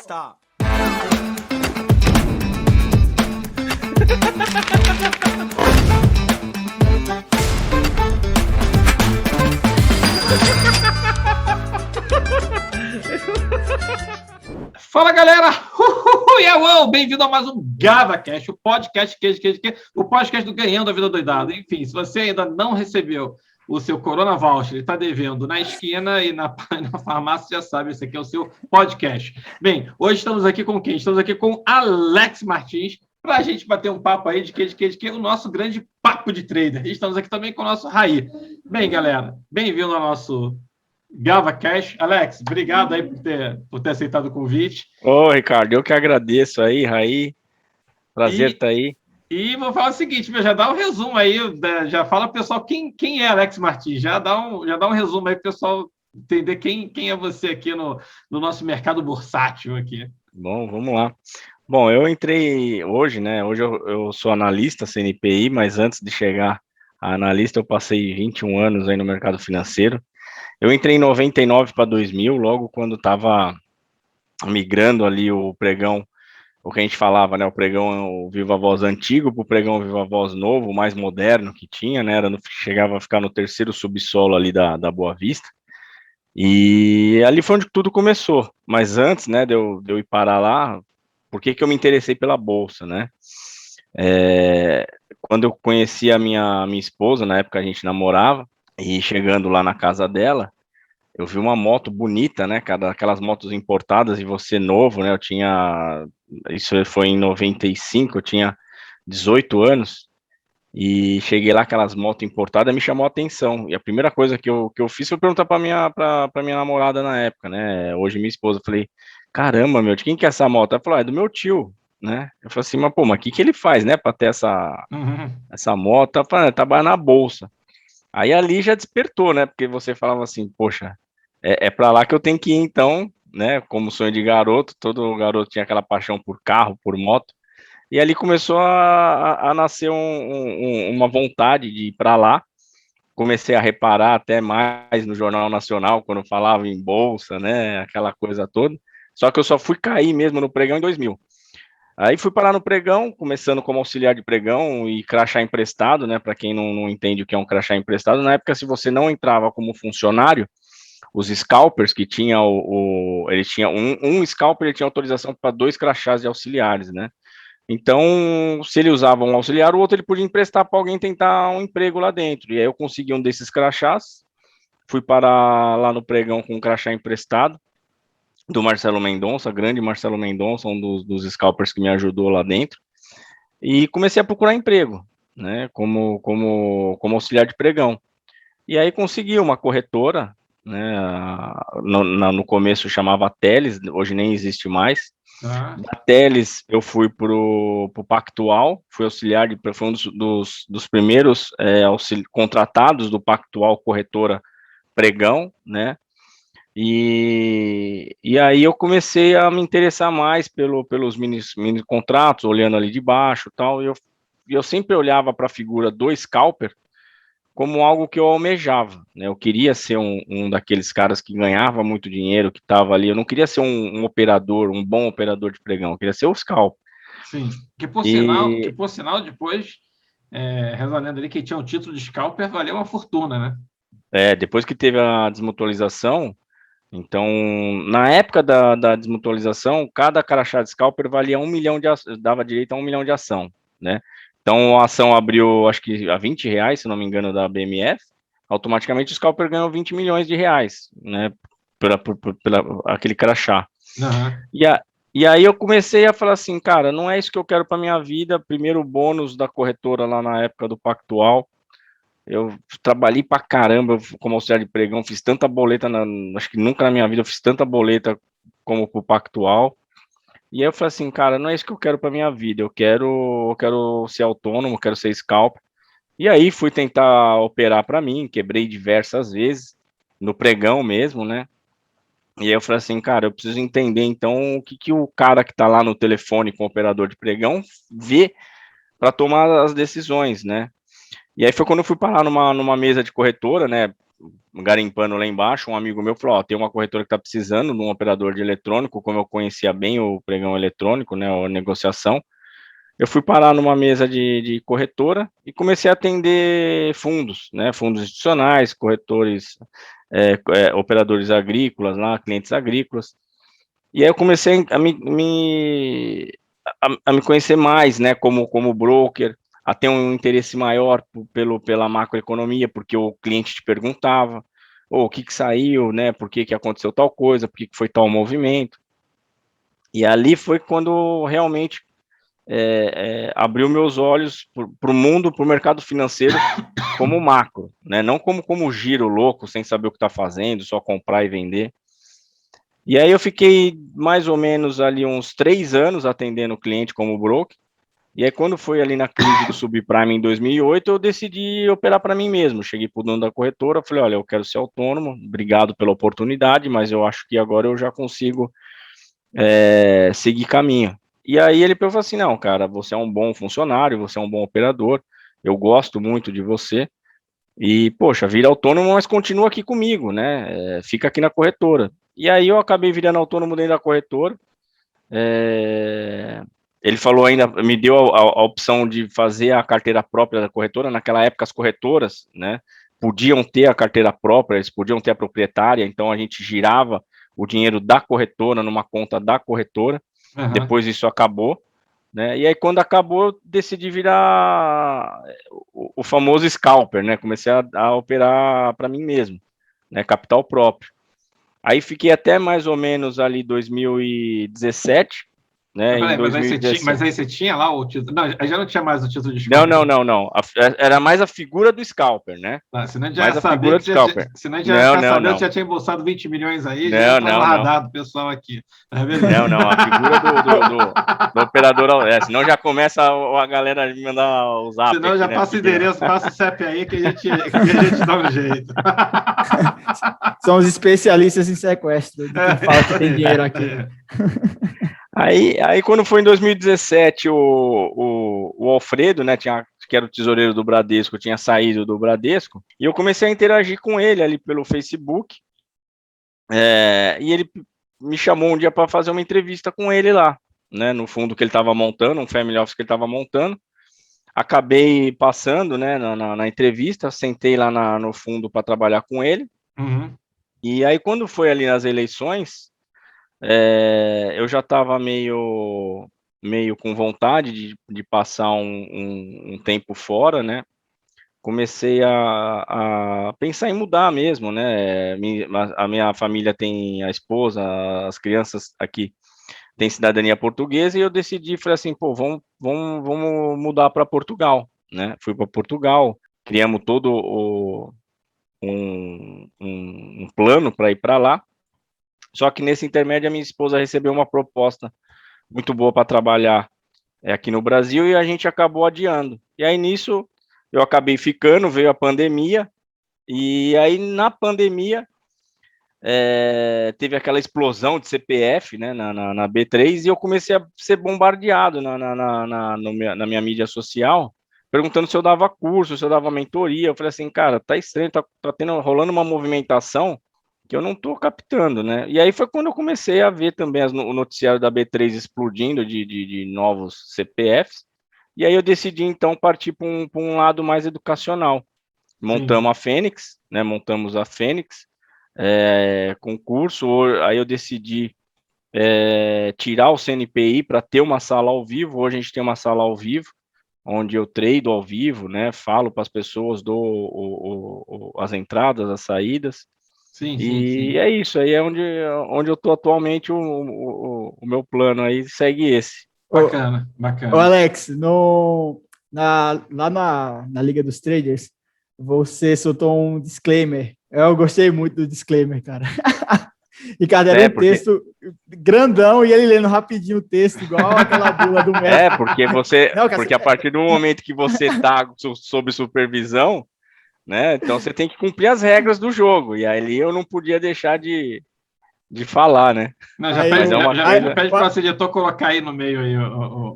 Stop. Fala, galera! Bem-vindo a mais um GavaCast, o podcast o podcast do Ganhando a Vida Doidado. Enfim, se você ainda não recebeu o seu Corona Voucher, ele está devendo na esquina e na farmácia, já sabe, esse aqui é o seu podcast. Bem, hoje estamos aqui com quem? Estamos aqui com Alex Martins, para a gente bater um papo aí de que o nosso grande papo de trader. E estamos aqui também com o nosso Raí. Bem, galera, bem-vindo ao nosso GavaCast. Alex, obrigado aí por ter aceitado o convite. Ô, Ricardo, eu que agradeço aí, Raí. Prazer estar aí. E vou falar o seguinte, já dá um resumo aí, já fala pro pessoal quem é Alex Martins, já dá um resumo aí pro pessoal entender quem é você aqui no nosso mercado bursátil aqui. Bom, vamos lá. Bom, eu entrei hoje, né? Hoje eu sou analista CNPI, mas antes de chegar a analista eu passei 21 anos aí no mercado financeiro. Eu entrei em 99 para 2000, logo quando estava migrando ali o pregão, o que a gente falava, né, o pregão, o Viva Voz antigo para o pregão Viva Voz novo, mais moderno que tinha, né, chegava a ficar no terceiro subsolo ali da Boa Vista, e ali foi onde tudo começou. Mas antes, né, de eu ir parar lá, por que eu me interessei pela Bolsa, né? Quando eu conheci a minha esposa, na época a gente namorava, e chegando lá na casa dela, eu vi uma moto bonita, né, aquelas motos importadas, e você novo, né, isso foi em 95, eu tinha 18 anos, e cheguei lá, aquelas motos importadas, me chamou a atenção, e a primeira coisa que eu fiz foi perguntar para minha namorada na época, né, hoje minha esposa, eu falei, caramba, meu, de quem que é essa moto? Ela falou, é do meu tio, né, eu falei assim, mas pô, mas o que ele faz, né, para ter essa moto? Ela falou, trabalha na Bolsa. Aí ali já despertou, né, porque você falava assim, poxa, é para lá que eu tenho que ir, então, né? Como sonho de garoto, todo garoto tinha aquela paixão por carro, por moto. E ali começou a nascer uma vontade de ir para lá. Comecei a reparar até mais no Jornal Nacional, quando falava em bolsa, né? Aquela coisa toda. Só que eu só fui cair mesmo no pregão em 2000. Aí fui parar no pregão, começando como auxiliar de pregão e crachá emprestado, né? Para quem não entende o que é um crachá emprestado, na época, se você não entrava como funcionário, os scalpers que tinha ele tinha um scalper, ele tinha autorização para 2 crachás de auxiliares, né? Então, se ele usava um auxiliar, o outro ele podia emprestar para alguém tentar um emprego lá dentro. E aí eu consegui um desses crachás, fui parar lá no pregão com um crachá emprestado do Marcelo Mendonça, grande Marcelo Mendonça, um dos scalpers que me ajudou lá dentro, e comecei a procurar emprego, né? Como auxiliar de pregão. E aí consegui uma corretora, né? No começo chamava Teles, hoje nem existe mais. Da Teles eu fui pro Pactual, fui auxiliar foi um dos primeiros contratados do Pactual Corretora Pregão, né? E aí eu comecei a me interessar mais pelos mini contratos, olhando ali de baixo, tal. E eu sempre olhava para a figura do scalper como algo que eu almejava, né? Eu queria ser um daqueles caras que ganhava muito dinheiro, que estava ali. Eu não queria ser um operador, um bom operador de pregão. Eu queria ser o scalp. Sim, que por sinal depois, rezando ali, quem tinha o título de scalper valeu uma fortuna, né? Depois que teve a desmutualização, então, na época da desmutualização, cada crachá de scalper valia 1 milhão dava direito a 1 milhão de ação, né? Então, a ação abriu, acho que a R$20, se não me engano, da BMF, automaticamente o scalper ganhou 20 milhões de reais, né? Pela aquele crachá. Uhum. E aí eu comecei a falar assim, cara, não é isso que eu quero para minha vida. Primeiro bônus da corretora lá na época do Pactual. Eu trabalhei pra caramba como auxiliar de pregão, fiz tanta boleta, acho que nunca na minha vida eu fiz tanta boleta como pro Pactual. E aí eu falei assim, cara, não é isso que eu quero pra minha vida, eu quero ser autônomo, quero ser scalp. E aí fui tentar operar para mim, quebrei diversas vezes, no pregão mesmo, né? E aí eu falei assim, cara, eu preciso entender então o que o cara que tá lá no telefone com o operador de pregão vê para tomar as decisões, né? E aí foi quando eu fui parar numa mesa de corretora, né? garimpando lá embaixo, um amigo meu falou, tem uma corretora que está precisando de um operador de eletrônico, como eu conhecia bem o pregão eletrônico, né, a negociação, eu fui parar numa mesa de corretora e comecei a atender fundos, né, fundos institucionais, corretores, operadores agrícolas, lá, clientes agrícolas, e aí eu comecei a me conhecer mais, né, como broker, a ter um interesse maior pela macroeconomia, porque o cliente te perguntava, o que saiu, né, por que aconteceu tal coisa, por que foi tal movimento, e ali foi quando realmente abriu meus olhos para o mundo, para o mercado financeiro como macro, né, não como giro louco, sem saber o que está fazendo, só comprar e vender. E aí eu fiquei mais ou menos ali uns 3 anos atendendo o cliente como broker. E aí quando foi ali na crise do subprime em 2008, eu decidi operar para mim mesmo. Cheguei para o dono da corretora, falei, olha, eu quero ser autônomo, obrigado pela oportunidade, mas eu acho que agora eu já consigo seguir caminho. E aí ele falou assim, não, cara, você é um bom funcionário, você é um bom operador, eu gosto muito de você, e, poxa, vira autônomo, mas continua aqui comigo, né? Fica aqui na corretora. E aí eu acabei virando autônomo dentro da corretora. Ele falou ainda, me deu a opção de fazer a carteira própria da corretora. Naquela época, as corretoras, né, podiam ter a carteira própria, eles podiam ter a proprietária, então a gente girava o dinheiro da corretora numa conta da corretora. Uhum. Depois isso acabou. Né? E aí, quando acabou, eu decidi virar o famoso scalper, né? Comecei a operar para mim mesmo, né? Capital próprio. Aí fiquei até mais ou menos ali 2017, né? Em 2017. Mas aí você tinha lá o título? Não, já não tinha mais o título de scalper. Não. Era mais a figura do scalper, né? Senão já ia saber que senão já já tinha embolsado 20 milhões aí, já ia estar no radar do pessoal aqui. Não, a figura do operador, senão já começa a galera a me mandar os apps. Senão já passa o endereço, passa o CEP aí que a gente dá um jeito. São os especialistas em sequestro, de quem fala que tem dinheiro aqui. Aí quando foi em 2017, o Alfredo, né, que era o tesoureiro do Bradesco, tinha saído do Bradesco, e eu comecei a interagir com ele ali pelo Facebook, e ele me chamou um dia para fazer uma entrevista com ele lá, né, no fundo que ele estava montando, um family office que ele estava montando. Acabei passando, né, na entrevista, sentei lá no fundo para trabalhar com ele. Uhum. E aí quando foi ali nas eleições, eu já estava meio com vontade de passar um tempo fora, né? Comecei a pensar em mudar mesmo, né? A minha família tem a esposa, as crianças aqui têm cidadania portuguesa, e eu decidi, falei assim, pô, vamos mudar para Portugal, né? Fui para Portugal, criamos todo um plano para ir para lá. Só que nesse intermédio a minha esposa recebeu uma proposta muito boa para trabalhar aqui no Brasil, e a gente acabou adiando. E aí nisso eu acabei ficando, veio a pandemia, e aí na pandemia teve aquela explosão de CPF, né, na B3, e eu comecei a ser bombardeado na minha mídia social, perguntando se eu dava curso, se eu dava mentoria. Eu falei assim, cara, tá estranho, tá rolando uma movimentação que eu não estou captando, né? E aí foi quando eu comecei a ver também o noticiário da B3 explodindo de novos CPFs, e aí eu decidi então partir para um lado mais educacional. Montamos a Fênix, né? Montamos a Fênix com curso. Aí eu decidi tirar o CNPI para ter uma sala ao vivo. Hoje a gente tem uma sala ao vivo, onde eu trado ao vivo, né? Falo para as pessoas, dou as entradas, as saídas. Sim. É isso, aí é onde eu estou atualmente. O meu plano aí segue esse. Bacana. Ô Alex, lá na Liga dos Traders, você soltou um disclaimer. Eu gostei muito do disclaimer, cara. Ricardo, era um texto grandão e ele lendo rapidinho o texto, igual aquela bula do médico. Porque a partir do momento que você está sob supervisão, né? Então você tem que cumprir as regras do jogo, e ali eu não podia deixar de falar, né? Não, já pede para o editor colocar aí no meio aí.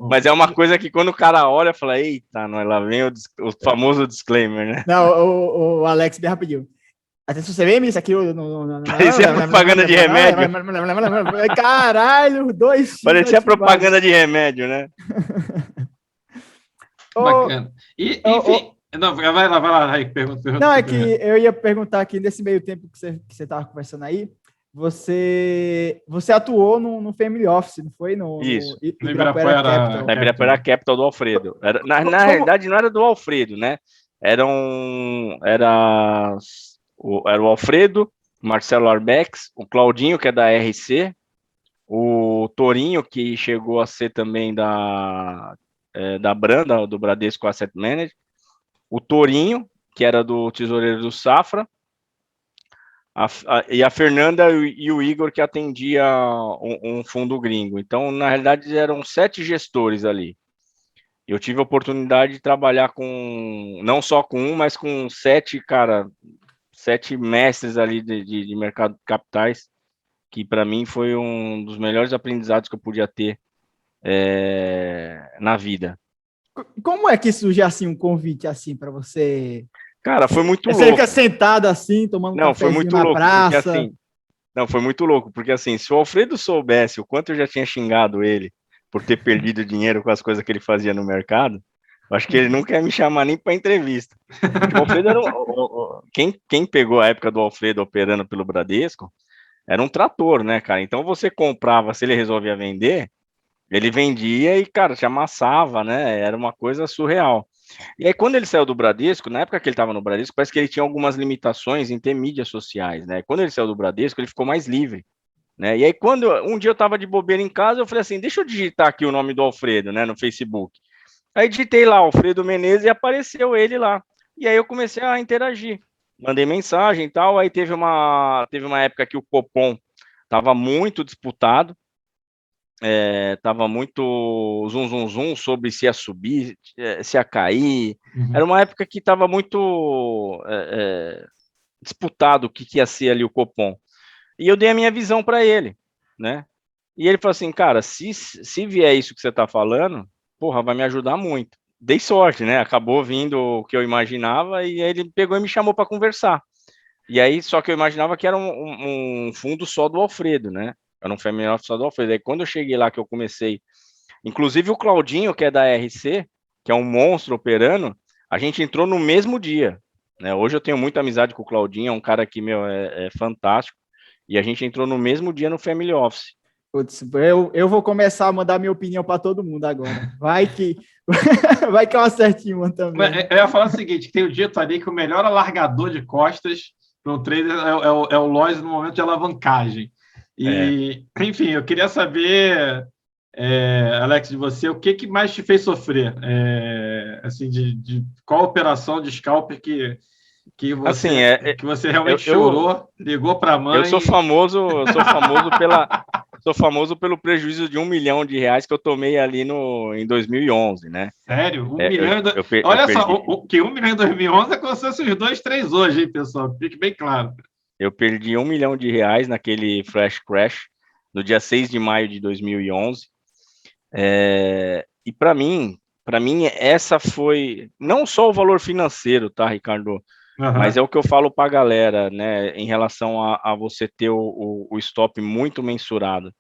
Mas é uma coisa que quando o cara olha, fala, eita, lá vem o famoso disclaimer, né? Não, o Alex, bem rapidinho. Até se você lembra isso aqui. Parecia propaganda de remédio. Caralho, 2x. Parecia propaganda de remédio, né? Bacana. E, enfim. Não, vai lá, Raik, pergunta. Não, é que eu ia perguntar aqui, nesse meio tempo que você estava conversando aí, você atuou no Family Office, não foi? Isso. No Ibirapuera Capital. Na Ibirapuera Capital do Alfredo. Na realidade, não era do Alfredo, né? Era o Alfredo, Marcelo Arbex, o Claudinho, que é da RC, o Torinho, que chegou a ser também da Branda, do Bradesco Asset Manager, o Torinho, que era do Tesoureiro do Safra, e a Fernanda e o Igor, que atendia um fundo gringo. Então, na realidade, eram 7 gestores ali. Eu tive a oportunidade de trabalhar não só com mas com 7 mestres ali de mercado de capitais, que para mim foi um dos melhores aprendizados que eu podia ter na vida. Como é que surge assim um convite assim para você? Cara, foi muito louco. Você fica sentado assim, tomando um cafezinho na praça? Porque, assim, não, foi muito louco, porque assim, se o Alfredo soubesse o quanto eu já tinha xingado ele por ter perdido dinheiro com as coisas que ele fazia no mercado, eu acho que ele não quer me chamar nem para entrevista. Porque o Alfredo era quem pegou a época do Alfredo operando pelo Bradesco, era um trator, né, cara? Então você comprava, se ele resolvia vender, ele vendia e, cara, te amassava, né? Era uma coisa surreal. E aí, quando ele saiu do Bradesco, na época que ele estava no Bradesco, parece que ele tinha algumas limitações em ter mídias sociais, né? Quando ele saiu do Bradesco, ele ficou mais livre, né? E aí, quando um dia eu estava de bobeira em casa, eu falei assim, deixa eu digitar aqui o nome do Alfredo, né, no Facebook. Aí digitei lá, Alfredo Menezes, e apareceu ele lá. E aí eu comecei a interagir. Mandei mensagem e tal, aí teve uma época que o Copom estava muito disputado, tava muito zum sobre se ia subir, se ia cair. Era uma época que estava muito disputado o que ia ser ali o Copom. E eu dei a minha visão para ele, né? E ele falou assim, cara, se vier isso que você está falando, porra, vai me ajudar muito. Dei sorte, né? Acabou vindo o que eu imaginava e aí ele pegou e me chamou para conversar. E aí, só que eu imaginava que era um fundo só do Alfredo, né? Era um family office só do Alfredo. Aí quando eu cheguei lá, que eu comecei, inclusive o Claudinho, que é da RC, que é um monstro operando, a gente entrou no mesmo dia, né? Hoje eu tenho muita amizade com o Claudinho, é um cara que, meu, é fantástico. E a gente entrou no mesmo dia no Family Office. Putz, eu vou começar a mandar minha opinião para todo mundo agora. Vai que eu acertinho uma também. Eu ia falar o seguinte, que tem o dito ali que o melhor alargador de costas para um trader é o Lois no momento de alavancagem. E, enfim, eu queria saber, Alex, de você, o que mais te fez sofrer? Assim, de qual operação de scalper que você, assim, que você realmente chorou, ligou para a mãe? Eu sou famoso pelo prejuízo de R$1 milhão que eu tomei ali em 2011, né? Sério? 1 milhão? Olha só, que 1 milhão em 2011 é como se fosse os 2, 3 hoje, hein, pessoal? Fique bem claro. Eu perdi R$1 milhão naquele flash crash no dia 6 de maio de 2011. E para mim, essa foi não só o valor financeiro, tá, Ricardo? Mas é o que eu falo para a galera, né, em relação a você ter o stop muito mensurado.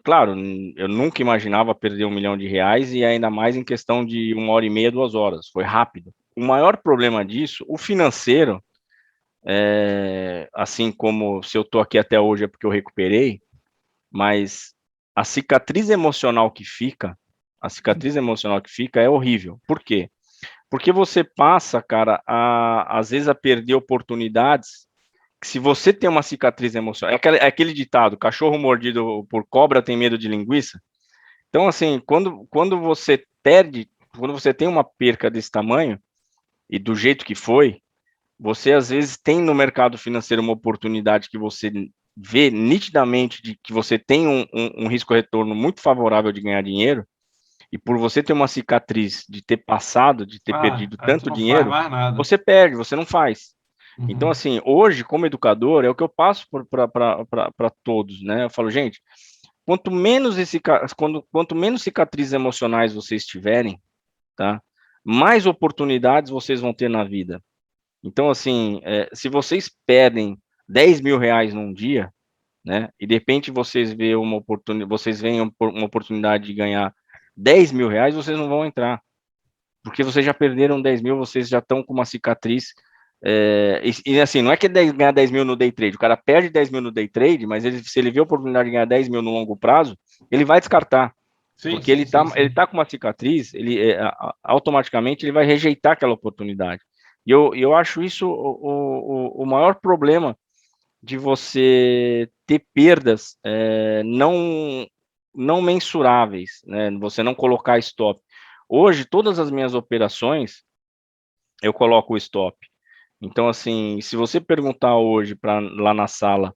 Claro, eu nunca imaginava perder R$1 milhão e ainda mais em questão de 1h30, 2 horas. Foi rápido. O maior problema disso, o financeiro, assim como se eu estou aqui até hoje é porque eu recuperei, mas a cicatriz emocional que fica é horrível. Por quê? Porque você passa, cara, às vezes a perder oportunidades que se você tem uma cicatriz emocional... É aquele ditado, cachorro mordido por cobra tem medo de linguiça. Então, assim, quando você tem uma perca desse tamanho, e do jeito que foi, você às vezes tem no mercado financeiro uma oportunidade que você vê nitidamente de que você tem um risco-retorno muito favorável de ganhar dinheiro, e por você ter uma cicatriz de ter passado, de ter perdido tanto dinheiro, você perde, você não faz. Então, assim, hoje, como educador, é o que eu passo para todos, né? Eu falo, gente, quanto menos cicatrizes emocionais vocês tiverem, tá? Mais oportunidades vocês vão ter na vida. Então, assim, se vocês perdem 10 mil reais num dia, né, e de repente vocês veem uma oportunidade de ganhar 10 mil reais, vocês não vão entrar, porque vocês já perderam 10 mil, vocês já estão com uma cicatriz. E assim, não é que ganhar 10 mil no day trade, o cara perde 10 mil no day trade, mas se ele vê a oportunidade de ganhar 10 mil no longo prazo, ele vai descartar. Sim, Porque sim, ele tá com uma cicatriz, automaticamente ele vai rejeitar aquela oportunidade. E eu acho isso o maior problema de você ter perdas não mensuráveis, né? Você não colocar stop. Hoje, todas as minhas operações, eu coloco o stop. Então, assim, se você perguntar hoje lá na sala,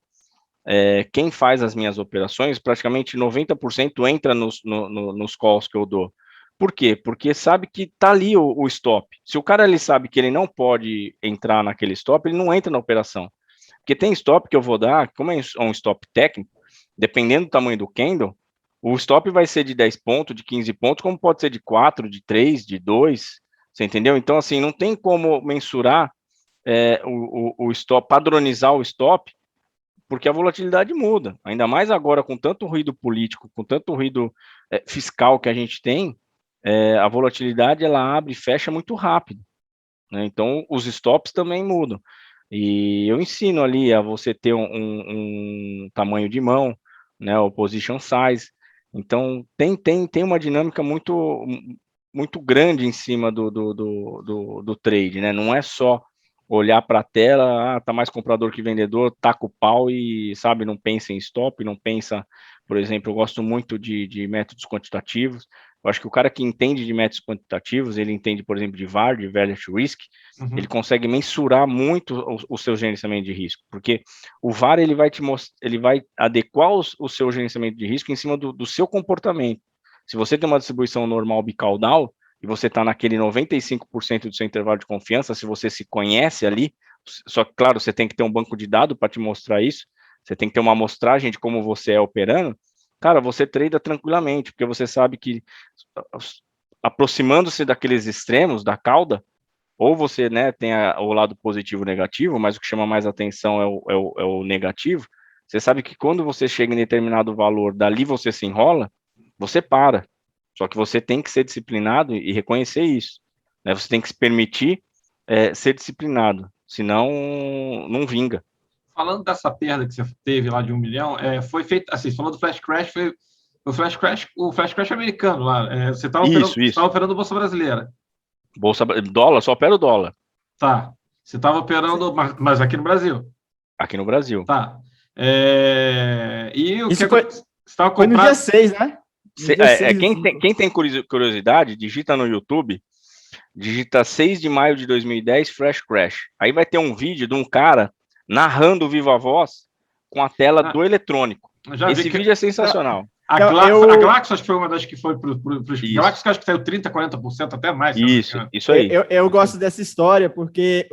quem faz as minhas operações, praticamente 90% entra nos calls que eu dou. Por quê? Porque sabe que tá ali o stop. Se o cara ele sabe que ele não pode entrar naquele stop, ele não entra na operação. Porque tem stop que eu vou dar, como é um stop técnico, dependendo do tamanho do candle, o stop vai ser de 10 pontos, de 15 pontos, como pode ser de 4, de 3, de 2, você entendeu? Então, assim, não tem como mensurar o stop, padronizar o stop, porque a volatilidade muda, ainda mais agora com tanto ruído político, com tanto ruído fiscal que a gente tem, a volatilidade ela abre e fecha muito rápido, né? Então os stops também mudam. E eu ensino ali a você ter um tamanho de mão, né, o position size. Então tem uma dinâmica muito grande em cima do trade, né? Não é só olhar para a tela, tá mais comprador que vendedor, taca o pau e, sabe, não pensa em stop, não pensa, por exemplo, eu gosto muito de métodos quantitativos. Eu acho que o cara que entende de métodos quantitativos, ele entende, por exemplo, de VAR, de Value at Risk, ele consegue mensurar muito o seu gerenciamento de risco, porque o VAR ele vai ele vai adequar o seu gerenciamento de risco em cima do seu comportamento. Se você tem uma distribuição normal bicaudal e você está naquele 95% do seu intervalo de confiança, se você se conhece ali, só que, claro, você tem que ter um banco de dados para te mostrar isso, você tem que ter uma amostragem de como você é operando, cara, você trada tranquilamente, porque você sabe que aproximando-se daqueles extremos da cauda, ou você, né, tem o lado positivo e negativo, mas o que chama mais atenção é o negativo. Você sabe que quando você chega em determinado valor, dali você se enrola, você para. Só que você tem que ser disciplinado e reconhecer isso, né? Você tem que se permitir ser disciplinado, senão não vinga. Falando dessa perda que você teve lá de 1 milhão, foi feito, assim, você falou do Flash Crash, foi o Flash Crash americano lá. Você estava operando Bolsa Brasileira. Dólar, só opera o dólar. Tá. Você estava operando, mas aqui no Brasil. Aqui no Brasil. Tá. E o Isso que você estava foi comprando? no dia 6, né? Quem tem curiosidade, digita no YouTube, digita 6 de maio de 2010, Flash Crash. Aí vai ter um vídeo de um cara narrando viva voz com a tela do eletrônico. Esse vídeo é sensacional. A Glaxo acho que foi uma das que foi para os Glaxo, que acho que saiu 30%, 40%, até mais. Isso aí. Eu gosto dessa história porque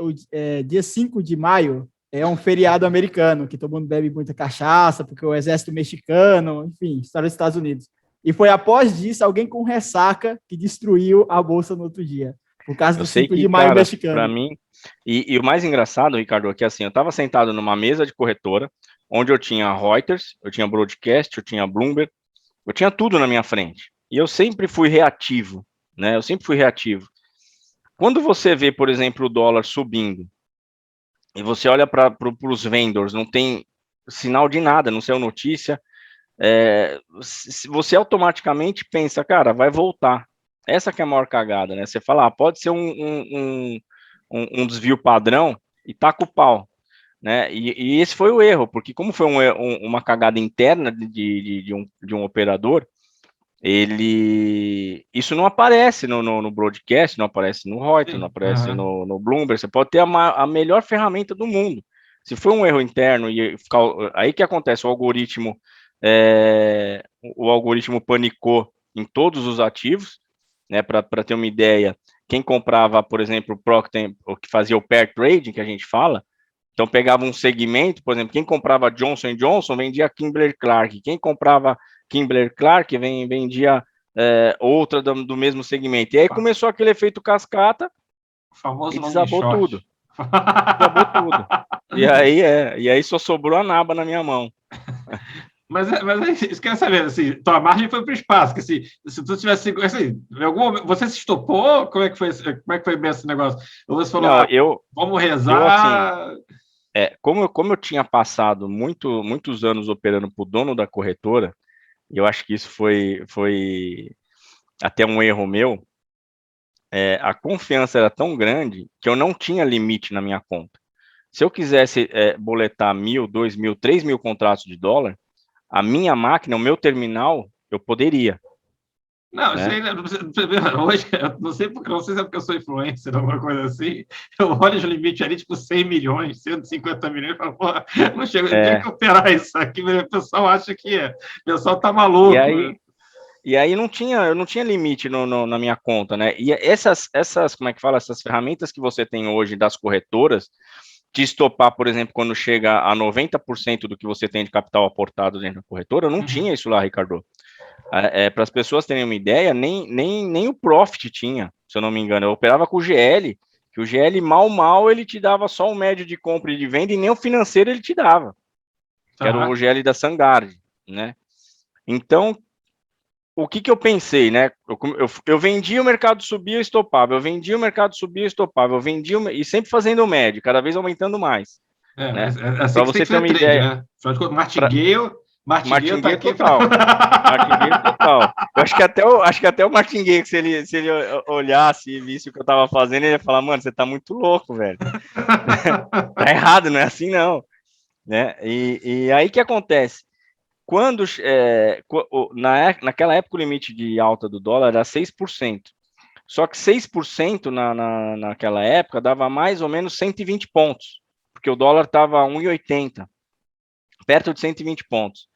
dia 5 de maio é um feriado americano, que todo mundo bebe muita cachaça, porque o exército mexicano, enfim, história dos Estados Unidos. E foi após disso alguém com ressaca que destruiu a bolsa no outro dia, por causa do 5 de maio mexicano. Para mim, e o mais engraçado, Ricardo, é que assim, eu estava sentado numa mesa de corretora, onde eu tinha Reuters, eu tinha Broadcast, eu tinha Bloomberg, eu tinha tudo na minha frente. E eu sempre fui reativo, né? Eu sempre fui reativo. Quando você vê, por exemplo, o dólar subindo, e você olha para os vendors, não tem sinal de nada, não saiu notícia, você automaticamente pensa, cara, vai voltar. Essa que é a maior cagada, né? Você fala, pode ser um desvio padrão e taca o pau, né? E esse foi o erro, porque como foi uma cagada interna de um operador, isso não aparece no broadcast, não aparece no Reuters, não aparece no Bloomberg. Você pode ter a melhor ferramenta do mundo. Se for um erro interno, aí que acontece, o algoritmo panicou em todos os ativos, né? Para ter uma ideia, quem comprava, por exemplo, o Procter, o que fazia o pair trading, que a gente fala, então pegava um segmento, por exemplo, quem comprava Johnson & Johnson vendia Kimberly-Clark, quem comprava Kimberly-Clark vendia outra do mesmo segmento. E aí começou aquele efeito cascata, o famoso e desabou tudo. Acabou tudo. E aí só sobrou a naba na minha mão. Mas isso quer saber, assim, tua margem foi para o espaço, que assim, se tu tivesse, assim, você se estopou? Como é que foi bem esse negócio? Ou você falou, Não, vamos eu assim, rezar? como eu tinha passado muitos anos operando para o dono da corretora, e eu acho que isso foi até um erro meu, a confiança era tão grande que eu não tinha limite na minha conta. Se eu quisesse boletar 1.000, 2.000, 3.000 contratos de dólar, a minha máquina, o meu terminal, eu poderia, Não, isso né? aí, hoje, eu não sei porque, não sei se é porque eu sou influencer ou alguma coisa assim, eu olho os limites ali, tipo 100 milhões, 150 milhões, e falo, pô, não chega, tem que É, operar isso aqui, o pessoal acha que o pessoal tá e maluco. aí, eu não tinha limite na minha conta, né? E como é que fala, essas ferramentas que você tem hoje das corretoras, de estopar, por exemplo, quando chega a 90% do que você tem de capital aportado dentro da corretora, eu não tinha isso lá, Ricardo. Para as pessoas terem uma ideia, nem o Profit tinha, se eu não me engano. Eu operava com o GL, que o GL mal ele te dava só um médio de compra e de venda e nem o financeiro ele te dava, que era o Tá. GL da Sangard, né? Então, o que eu pensei, né? Eu vendia, o mercado subia, eu estopava. Eu vendia, o mercado subia, eu estopava. Eu vendia, e sempre fazendo o médio, cada vez aumentando mais, né? É assim Para que você tem você que ter fazer uma trade, ideia, né? Afinal de contas, para Martingale tá martingale aqui total. Martingale total. Eu acho que até o Martingale, se ele olhasse e visse o que eu tava fazendo, ele ia falar, mano, você tá muito louco, velho. Tá errado, não é assim não, né? E aí que acontece? Quando naquela época o limite de alta do dólar era 6%. Só que 6% naquela época dava mais ou menos 120 pontos, porque o dólar estava 1,80, perto de 120 pontos.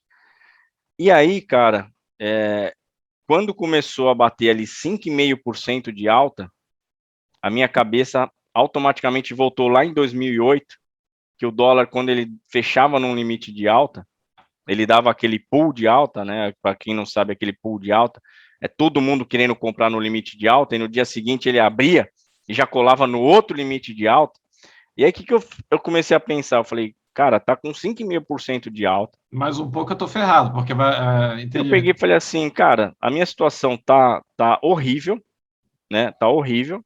E aí, cara, quando começou a bater ali 5,5% de alta, a minha cabeça automaticamente voltou lá em 2008, que o dólar, quando ele fechava num limite de alta, ele dava aquele pull de alta, né? Para quem não sabe, aquele pull de alta, é todo mundo querendo comprar no limite de alta, e no dia seguinte ele abria e já colava no outro limite de alta. E aí, o que eu comecei a pensar? Eu falei, cara, tá com 5,5% de alta. Mais um pouco eu tô ferrado, porque vai. Eu Entendi. peguei e falei assim, cara, a minha situação tá horrível, né? Tá horrível,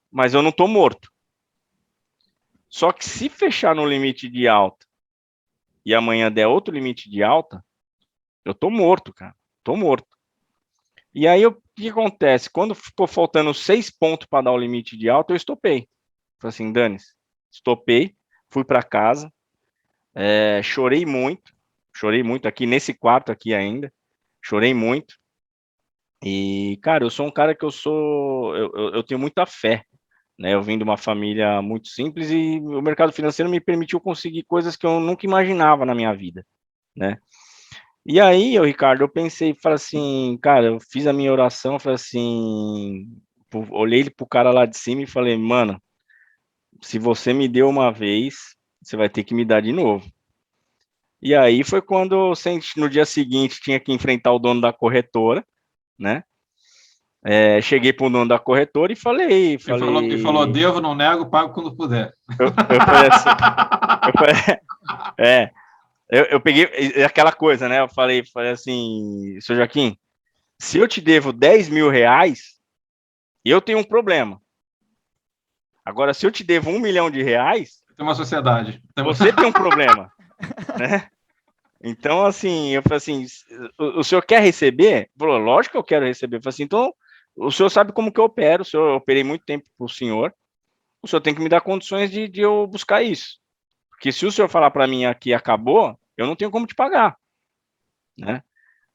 mas eu não tô morto. Só que se fechar no limite de alta e amanhã der outro limite de alta, eu tô morto, cara. Tô morto. E aí, o que acontece? Quando ficou faltando 6 pontos para dar o limite de alta, eu estopei. Falei assim, dane-se. Estopei, fui para casa, chorei muito aqui nesse quarto aqui ainda, chorei muito. E, cara, eu sou um cara que eu tenho muita fé, né? Eu vim de uma família muito simples e o mercado financeiro me permitiu conseguir coisas que eu nunca imaginava na minha vida, né? E aí, Ricardo, eu pensei, falei assim, cara, eu fiz a minha oração, falei assim, olhei pro cara lá de cima e falei, mano, se você me deu uma vez, você vai ter que me dar de novo. E aí foi quando, no dia seguinte, tinha que enfrentar o dono da corretora, né? Cheguei pro dono da corretora e E falou, devo, não nego, pago quando puder. eu falei assim, eu falei, é, eu peguei aquela coisa, né? Eu falei assim, seu Joaquim, se eu te devo 10 mil reais, eu tenho um problema. Agora, se eu te devo 1 milhão de reais, Tem uma sociedade. você tem um problema, né? Então, assim, eu falei assim, o senhor quer receber? Falou, lógico que eu quero receber. Eu falei assim, então, o senhor sabe como que eu opero, eu operei muito tempo para o senhor tem que me dar condições de eu buscar isso. Porque se o senhor falar para mim aqui acabou, eu não tenho como te pagar, né?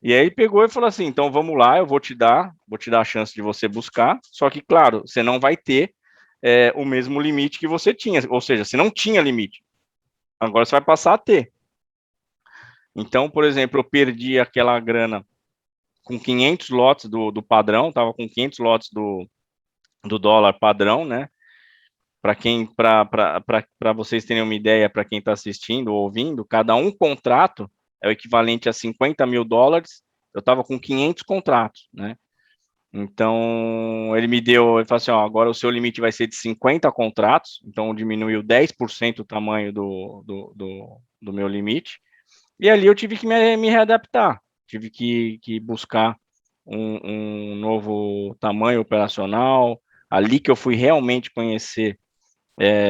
E aí ele pegou e falou assim, então vamos lá, eu vou te dar a chance de você buscar, só que, claro, você não vai ter o mesmo limite que você tinha, ou seja, você não tinha limite, agora você vai passar a ter. Então, por exemplo, eu perdi aquela grana com 500 lotes do padrão, estava com 500 lotes do dólar padrão, né? Para vocês terem uma ideia, para quem está assistindo ou ouvindo, cada um contrato é o equivalente a 50 mil dólares. Eu estava com 500 contratos, né? Então, ele falou assim, ó, agora o seu limite vai ser de 50 contratos, então diminuiu 10% o tamanho do meu limite, e ali eu tive que me readaptar, tive que buscar um novo tamanho operacional, ali que eu fui realmente conhecer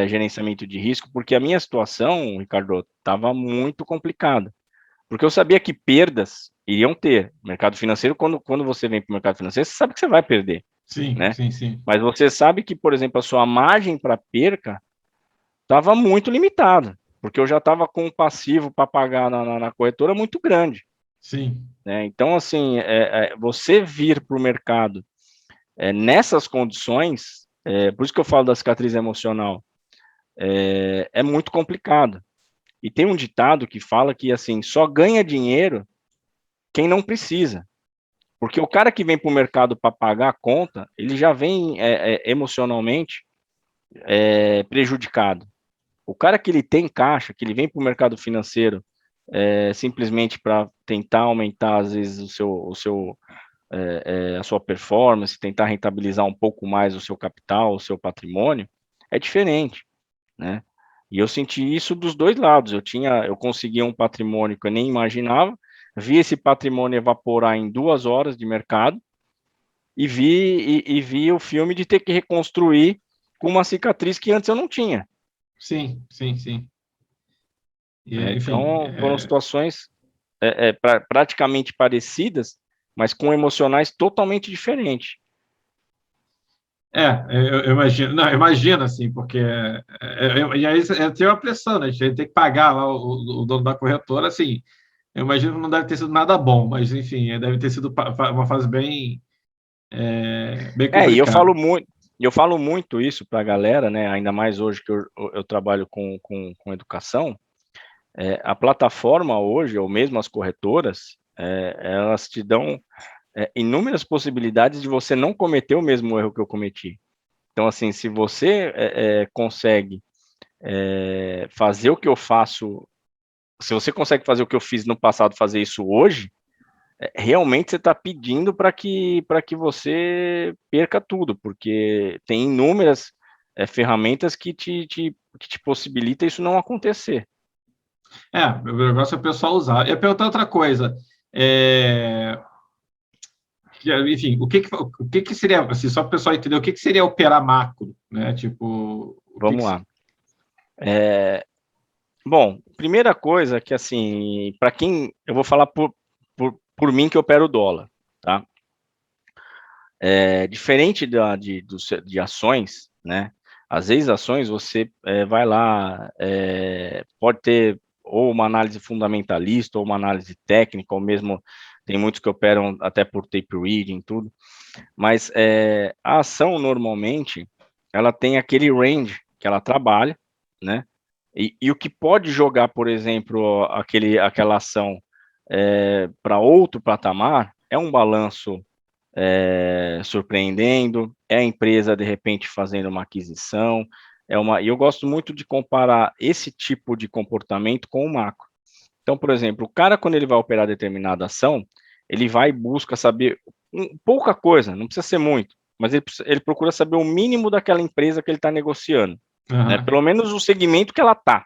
gerenciamento de risco, porque a minha situação, Ricardo, estava muito complicada. Porque eu sabia que perdas iriam ter. Mercado financeiro, quando você vem para o mercado financeiro, você sabe que você vai perder, Sim, né? sim, sim. Mas você sabe que, por exemplo, a sua margem para perca estava muito limitada, porque eu já estava com um passivo para pagar na corretora muito grande, Sim. né? Então, assim, você vir para o mercado nessas condições, por isso que eu falo da cicatriz emocional, é muito complicado. E tem um ditado que fala que, assim, só ganha dinheiro quem não precisa. Porque o cara que vem para o mercado para pagar a conta, ele já vem emocionalmente prejudicado. O cara que ele tem caixa, que ele vem para o mercado financeiro simplesmente para tentar aumentar, às vezes, a sua performance, tentar rentabilizar um pouco mais o seu capital, o seu patrimônio, é diferente, né? E eu senti isso dos dois lados. Eu conseguia um patrimônio que eu nem imaginava, vi esse patrimônio evaporar em 2 horas de mercado, e vi o filme de ter que reconstruir com uma cicatriz que antes eu não tinha. Sim, sim, sim. E, enfim, Então, foram situações praticamente parecidas, mas com emocionais totalmente diferentes. eu imagino, não, imagina assim, porque e aí tem uma pressão, né? A gente tem que pagar lá o dono da corretora, assim, eu imagino que não deve ter sido nada bom, mas enfim, deve ter sido uma fase bem E complicada. eu falo muito isso para a galera, né? Ainda mais hoje que eu trabalho com educação. A plataforma hoje, ou mesmo as corretoras, elas te dão inúmeras possibilidades de você não cometer o mesmo erro que eu cometi. Então, assim, se você consegue fazer o que eu faço, se você consegue fazer o que eu fiz no passado, fazer isso hoje, realmente você está pedindo para que você perca tudo, porque tem inúmeras ferramentas que te possibilitam isso não acontecer. O negócio é o pessoal usar. Eu ia perguntar outra coisa. Enfim, o que seria, assim, só para o pessoal entender, o que seria operar macro, né? Tipo, Vamos lá. Bom, primeira coisa que, assim, para quem, eu vou falar por mim que opera o dólar, tá? Diferente de ações, né? Às vezes ações você vai lá, pode ter ou uma análise fundamentalista, ou uma análise técnica, ou mesmo tem muitos que operam até por tape reading, tudo, mas a ação normalmente ela tem aquele range que ela trabalha, né? E o que pode jogar, por exemplo, aquela ação para outro patamar é um balanço surpreendendo, é a empresa de repente fazendo uma aquisição, e eu gosto muito de comparar esse tipo de comportamento com o macro. Então, por exemplo, o cara quando ele vai operar determinada ação, ele vai e busca saber pouca coisa, não precisa ser muito, mas ele procura saber o mínimo daquela empresa que ele está negociando, né? uhum. Pelo menos o segmento que ela está,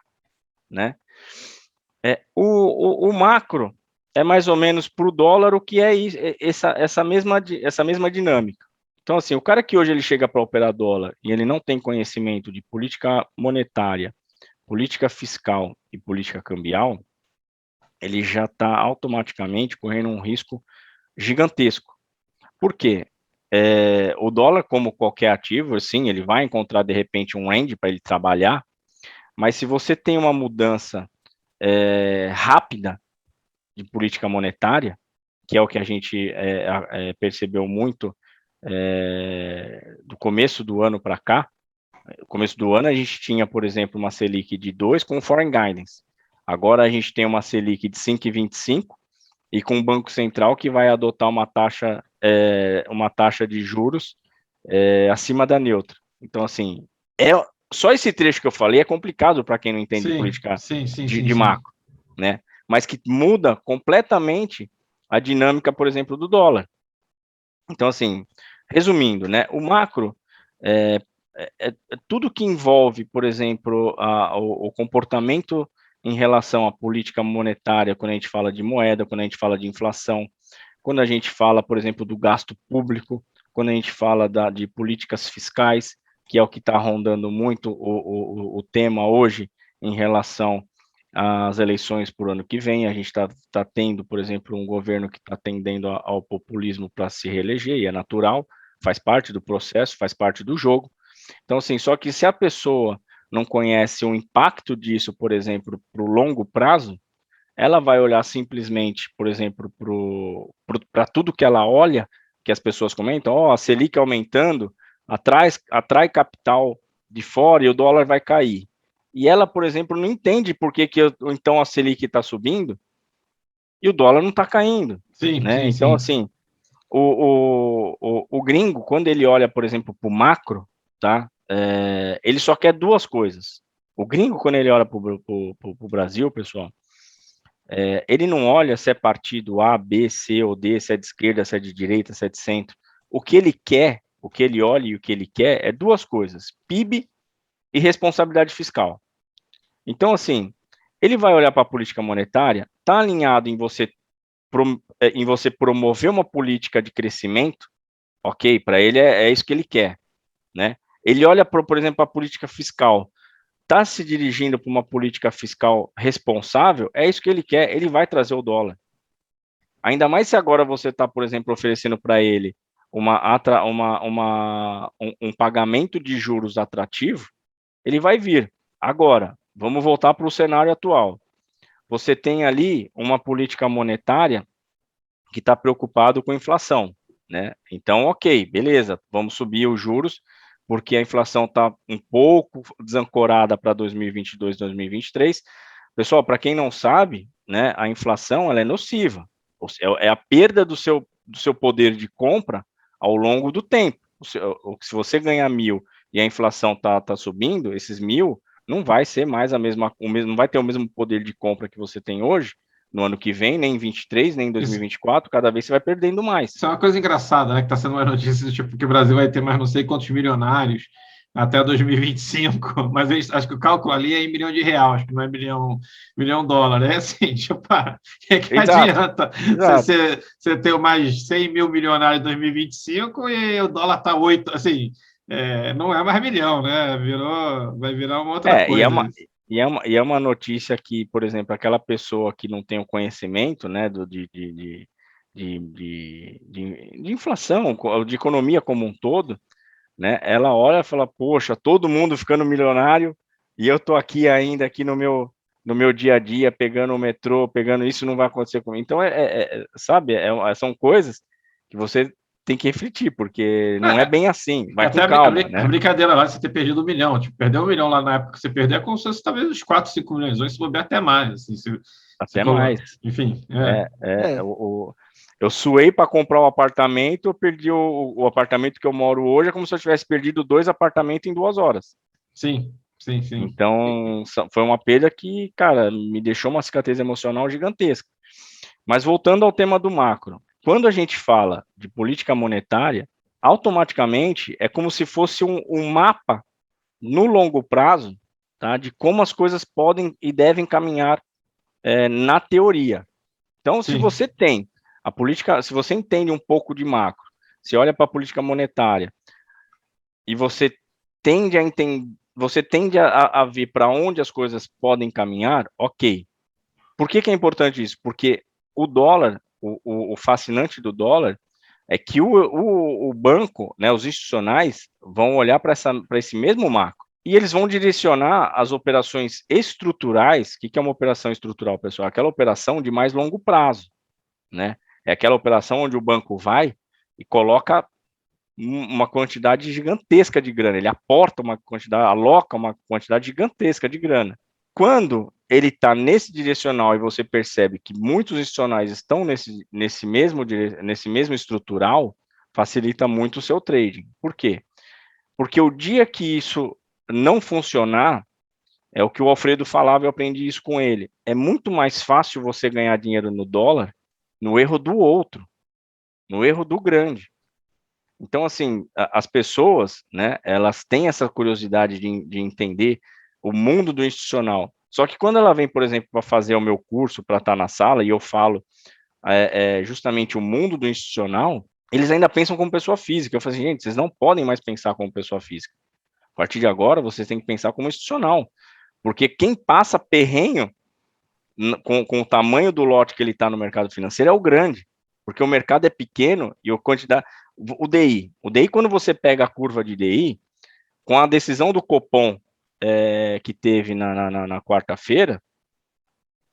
né? O macro é mais ou menos para o dólar o que é essa mesma dinâmica. Então, assim, o cara que hoje ele chega para operar dólar e ele não tem conhecimento de política monetária, política fiscal e política cambial, ele já está automaticamente correndo um risco gigantesco. Por quê? O dólar, como qualquer ativo, sim, ele vai encontrar de repente um range para ele trabalhar, mas se você tem uma mudança rápida de política monetária, que é o que a gente percebeu muito do começo do ano para cá. No começo do ano a gente tinha, por exemplo, uma Selic de 2 com foreign guidance. Agora a gente tem uma Selic de 5,25 e com o Banco Central que vai adotar uma taxa de juros acima da neutra. Então, assim, só esse trecho que eu falei é complicado para quem não entende de Sim, política sim, sim, sim, de sim. macro, né? Mas que muda completamente a dinâmica, por exemplo, do dólar. Então, assim, resumindo, né, o macro é, é tudo que envolve, por exemplo, o comportamento em relação à política monetária, quando a gente fala de moeda, quando a gente fala de inflação, quando a gente fala, por exemplo, do gasto público, quando a gente fala de políticas fiscais, que é o que está rondando muito o tema hoje em relação às eleições por ano que vem. A gente está tendo, por exemplo, um governo que está tendendo ao populismo para se reeleger, e é natural, faz parte do processo, faz parte do jogo. Então, assim, só que se a pessoa não conhece o impacto disso, por exemplo, para o longo prazo, ela vai olhar simplesmente, por exemplo, para tudo que ela olha, que as pessoas comentam, ó, a Selic aumentando, atrai capital de fora e o dólar vai cair. E ela, por exemplo, não entende por que então a Selic está subindo e o dólar não está caindo, Sim, né? sim, Então, sim. assim, o gringo, quando ele olha, por exemplo, para o macro, tá? Ele só quer duas coisas. O gringo, quando ele olha para o Brasil, pessoal, ele não olha se é partido A, B, C ou D, se é de esquerda, se é de direita, se é de centro. O que ele quer, o que ele olha e o que ele quer é duas coisas: PIB e responsabilidade fiscal. Então, assim, ele vai olhar para a política monetária, está alinhado em você promover uma política de crescimento, ok? Para ele é isso que ele quer, né? Ele olha, por exemplo, a política fiscal, está se dirigindo para uma política fiscal responsável, é isso que ele quer, ele vai trazer o dólar. Ainda mais se agora você está, por exemplo, oferecendo para ele um pagamento de juros atrativo, ele vai vir. Agora, vamos voltar para o cenário atual. Você tem ali uma política monetária que está preocupado com a inflação, né? Então, ok, beleza, vamos subir os juros, porque a inflação está um pouco desancorada para 2022, 2023. Pessoal, para quem não sabe, né, a inflação ela é nociva, é a perda do seu poder de compra ao longo do tempo. Se você ganhar 1.000 e a inflação tá subindo, esses 1.000 não vai ser mais não vai ter o mesmo poder de compra que você tem hoje, no ano que vem, nem em 23, nem em Isso, 2024, cada vez você vai perdendo mais. isso é uma coisa engraçada, né? Que está sendo uma notícia do tipo que o Brasil vai ter mais não sei quantos milionários até 2025, mas acho que o cálculo ali é em milhão de real, acho que não é milhão dólar. É assim, tipo, o que Exato, adianta exato. você ter mais 100 mil milionários em 2025 e o dólar tá 8, assim, não é mais milhão, né? Vai virar uma outra É, e é coisa. uma, e é uma notícia que, por exemplo, aquela pessoa que não tem o conhecimento, né, de inflação, de economia como um todo, né, ela olha e fala, poxa, todo mundo ficando milionário e eu tô aqui ainda, aqui no meu dia a dia, pegando o metrô, pegando isso, não vai acontecer comigo. Então, sabe, são coisas que você tem que refletir, porque não é É, bem assim, vai até com calma, a né? brincadeira lá de você ter perdido 1 milhão. Tipo, perder 1 milhão lá na época que você perdeu é como se fosse talvez uns 4, 5 milhões. Hoje se bobear até mais. Assim, Até mais. enfim, É, Eu suei para comprar um apartamento, eu perdi o apartamento que eu moro hoje, é como se eu tivesse perdido 2 apartamentos em 2 horas. sim, sim, sim. Então, foi uma perda que, cara, me deixou uma cicatriz emocional gigantesca. Mas voltando ao tema do macro, quando a gente fala de política monetária, automaticamente é como se fosse um mapa no longo prazo, tá, de como as coisas podem e devem caminhar na teoria. Então, se Sim, você tem a política, se você entende um pouco de macro, se olha para a política monetária e você tende a ver para onde as coisas podem caminhar, ok. Por que é importante isso? Porque o dólar, o fascinante do dólar é que o banco, né, os institucionais, vão olhar para esse mesmo macro e eles vão direcionar as operações estruturais. O que é uma operação estrutural, pessoal? Aquela operação de mais longo prazo, né? É aquela operação onde o banco vai e coloca uma quantidade gigantesca de grana, ele aporta uma quantidade, aloca uma quantidade gigantesca de grana. Quando ele está nesse direcional e você percebe que muitos institucionais estão nesse mesmo estrutural, facilita muito o seu trading. Por quê? Porque o dia que isso não funcionar, é o que o Alfredo falava, eu aprendi isso com ele. É muito mais fácil você ganhar dinheiro no dólar no erro do outro, no erro do grande. Então, assim, as pessoas, né, elas têm essa curiosidade de entender o mundo do institucional. Só que quando ela vem, por exemplo, para fazer o meu curso, para estar na sala, e eu falo justamente o mundo do institucional, eles ainda pensam como pessoa física. Eu falo assim, gente, vocês não podem mais pensar como pessoa física. A partir de agora, vocês têm que pensar como institucional. Porque quem passa perrenho com o tamanho do lote que ele está no mercado financeiro é o grande. Porque o mercado é pequeno e a quantidade... O DI, quando você pega a curva de DI, com a decisão do Copom que teve na quarta-feira,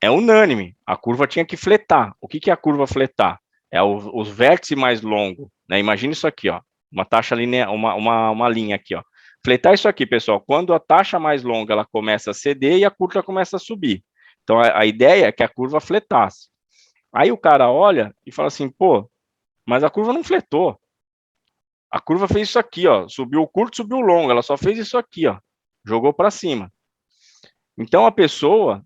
é unânime. A curva tinha que fletar. O que é a curva fletar? É os vértices mais longos. Né? Imagina isso aqui, ó, uma taxa linear, uma linha aqui, ó. Fletar isso aqui, pessoal. Quando a taxa mais longa ela começa a ceder e a curva começa a subir. Então a ideia é que a curva fletasse. Aí o cara olha e fala assim, pô, mas a curva não fletou. A curva fez isso aqui, ó, subiu o curto, subiu o longo, ela só fez isso aqui, ó, jogou para cima. Então a pessoa,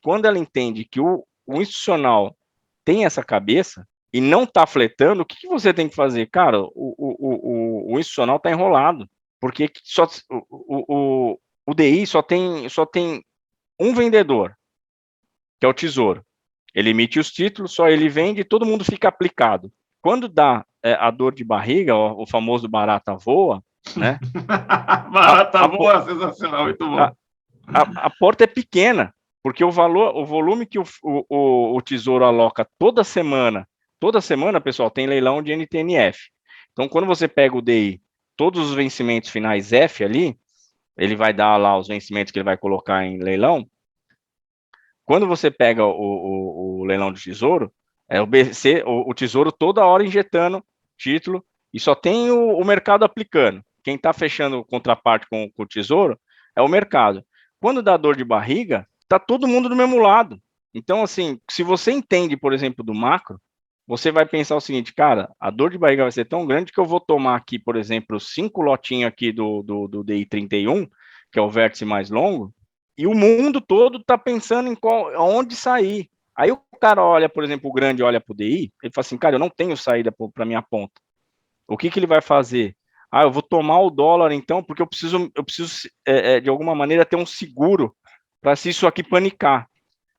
quando ela entende que o institucional tem essa cabeça e não está fletando, o que você tem que fazer? Cara, o institucional está enrolado, porque o DI só tem um vendedor, que é o Tesouro. Ele emite os títulos, só ele vende e todo mundo fica aplicado. Quando dá a dor de barriga, o famoso barata voa, né? Barata voa, sensacional, muito bom. A porta é pequena, porque o volume que o Tesouro aloca toda semana, pessoal, tem leilão de NTNF. Então, quando você pega o DI, todos os vencimentos finais F ali, ele vai dar lá os vencimentos que ele vai colocar em leilão. Quando você pega o leilão do Tesouro, o BC, o Tesouro toda hora injetando título e só tem o mercado aplicando. Quem está fechando contraparte com o Tesouro é o mercado. Quando dá dor de barriga, está todo mundo do mesmo lado. Então, assim, se você entende, por exemplo, do macro, você vai pensar o seguinte, cara, a dor de barriga vai ser tão grande que eu vou tomar aqui, por exemplo, 5 lotinhos aqui do DI 31, que é o vértice mais longo, e o mundo todo está pensando em onde sair. Aí o cara olha, por exemplo, o grande olha para o DI, ele fala assim, cara, eu não tenho saída para minha ponta. O que ele vai fazer? Ah, eu vou tomar o dólar então, porque eu preciso de alguma maneira ter um seguro para se isso aqui panicar.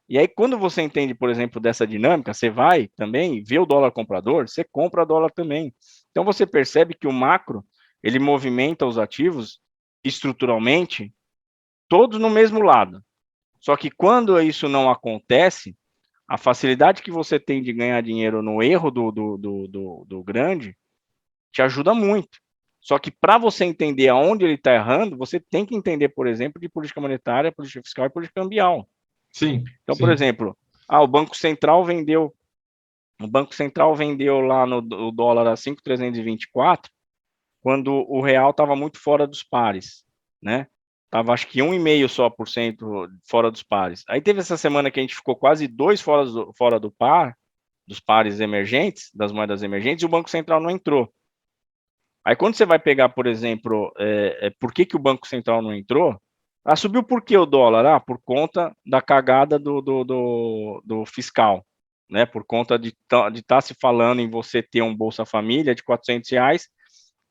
E aí, quando você entende, por exemplo, dessa dinâmica, você vai também ver o dólar comprador, você compra dólar também. Então você percebe que o macro, ele movimenta os ativos estruturalmente todos no mesmo lado. Só que quando isso não acontece, a facilidade que você tem de ganhar dinheiro no erro do grande te ajuda muito. Só que para você entender aonde ele está errando, você tem que entender, por exemplo, de política monetária, política fiscal e política cambial. Sim. Então, por exemplo, o Banco Central vendeu lá no dólar a 5,324, quando o real estava muito fora dos pares, né? Tava acho que 1,5% só fora dos pares. Aí teve essa semana que a gente ficou quase 2 fora do par, dos pares emergentes, das moedas emergentes, e o Banco Central não entrou. Aí quando você vai pegar, por exemplo, por que o Banco Central não entrou? Subiu por que o dólar? Por conta da cagada do fiscal, né? Por conta de estar se falando em você ter um Bolsa Família de R$ 400,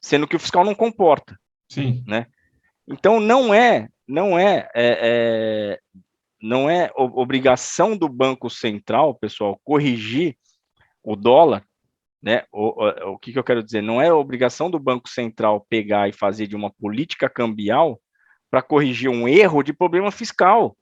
sendo que o fiscal não comporta. Sim. Né? Então não é obrigação do Banco Central, pessoal, corrigir o dólar, né? O que eu quero dizer? Não é obrigação do Banco Central pegar e fazer de uma política cambial para corrigir um erro de problema fiscal.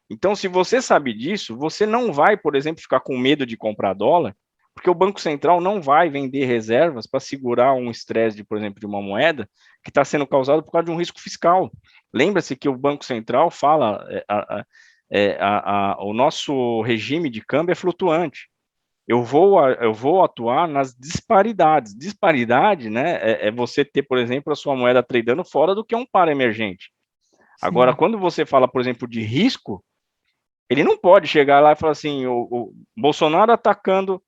Então, se você sabe disso, você não vai, por exemplo, ficar com medo de comprar dólar, porque o Banco Central não vai vender reservas para segurar um estresse, por exemplo, de uma moeda que está sendo causado por causa de um risco fiscal. Lembra-se que o Banco Central fala, o nosso regime de câmbio é flutuante. Eu vou atuar nas disparidades. Disparidade, né, é você ter, por exemplo, a sua moeda tradeando fora do que é um par emergente. Agora, quando você fala, por exemplo, de risco, ele não pode chegar lá e falar assim, o Bolsonaro atacando,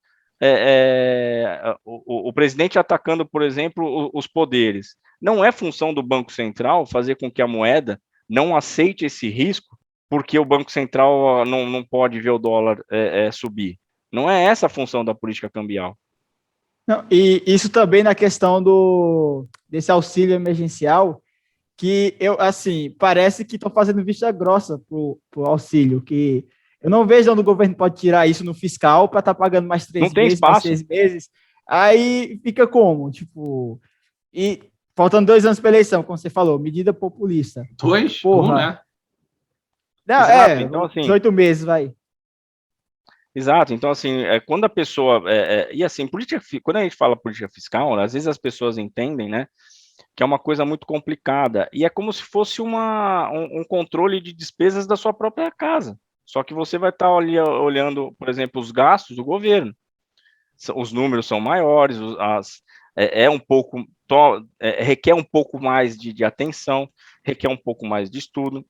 o presidente atacando, por exemplo, os poderes. Não é função do Banco Central fazer com que a moeda não aceite esse risco, porque o Banco Central não pode ver o dólar subir. Não é essa a função da política cambial. Não, e isso também na questão desse auxílio emergencial, que eu, assim, parece que estão fazendo vista grossa pro auxílio, que eu não vejo onde o governo pode tirar isso no fiscal para estar pagando mais Não 3 tem meses, mais espaço. 6 meses. Aí fica como? Tipo, e faltando 2 anos para eleição, como você falou, medida populista. 2? Porra. Né? Não, Exato. Então, assim, 18 meses, vai. exato. Então, assim, quando a pessoa. E assim, quando a gente fala política fiscal, né, às vezes as pessoas entendem, né, que é uma coisa muito complicada. E é como se fosse um controle de despesas da sua própria casa. Só que você vai estar ali olhando, por exemplo, os gastos do governo. Os números são maiores, um pouco. Requer um pouco mais de atenção, requer um pouco mais de estudo,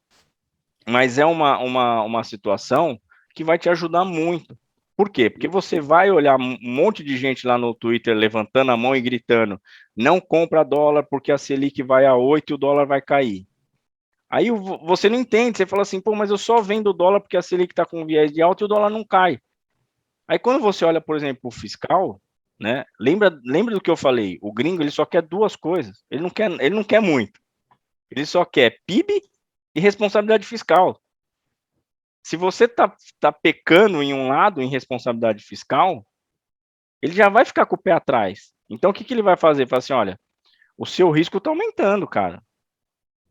mas é uma situação que vai te ajudar muito. Por quê? Porque você vai olhar um monte de gente lá no Twitter levantando a mão e gritando: não compra dólar porque a Selic vai a 8 e o dólar vai cair. Aí você não entende, você fala assim, pô, mas eu só vendo o dólar porque a Selic está com viés de alta e o dólar não cai. Aí quando você olha, por exemplo, o fiscal, né? Lembra do que eu falei? O gringo ele só quer duas coisas. Ele não quer muito. Ele só quer PIB e responsabilidade fiscal. Se você tá pecando em um lado, em responsabilidade fiscal, ele já vai ficar com o pé atrás. Então, o que ele vai fazer? Fala assim, olha, o seu risco está aumentando, cara.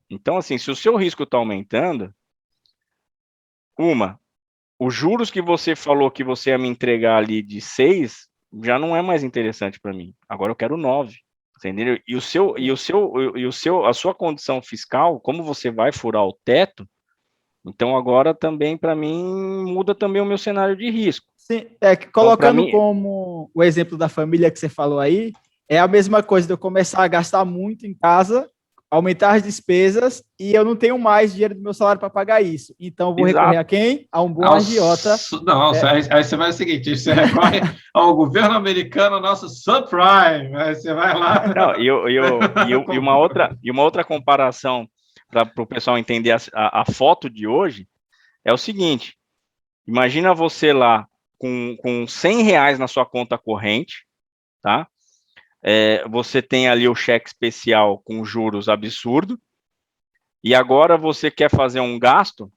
Então, assim, se o seu risco está aumentando, os juros que você falou que você ia me entregar ali de 6, já não é mais interessante para mim. Agora eu quero 9. Entendeu? A sua condição fiscal, como você vai furar o teto, então agora também, para mim, muda também o meu cenário de risco. Sim, Então, para colocando mim, como o exemplo da família que você falou aí, é a mesma coisa de eu começar a gastar muito em casa, aumentar as despesas e eu não tenho mais dinheiro do meu salário para pagar isso. Então, eu vou recorrer a exato. quem? A um bom agiota. Não, É, aí você vai o seguinte: você recorre ao governo americano, nosso subprime. Aí você vai lá. Não, e uma outra comparação para o pessoal entender a foto de hoje é o seguinte: imagina você lá com R$ 100 na sua conta corrente, tá? Você tem ali o cheque especial com juros absurdo, e agora você quer fazer um gasto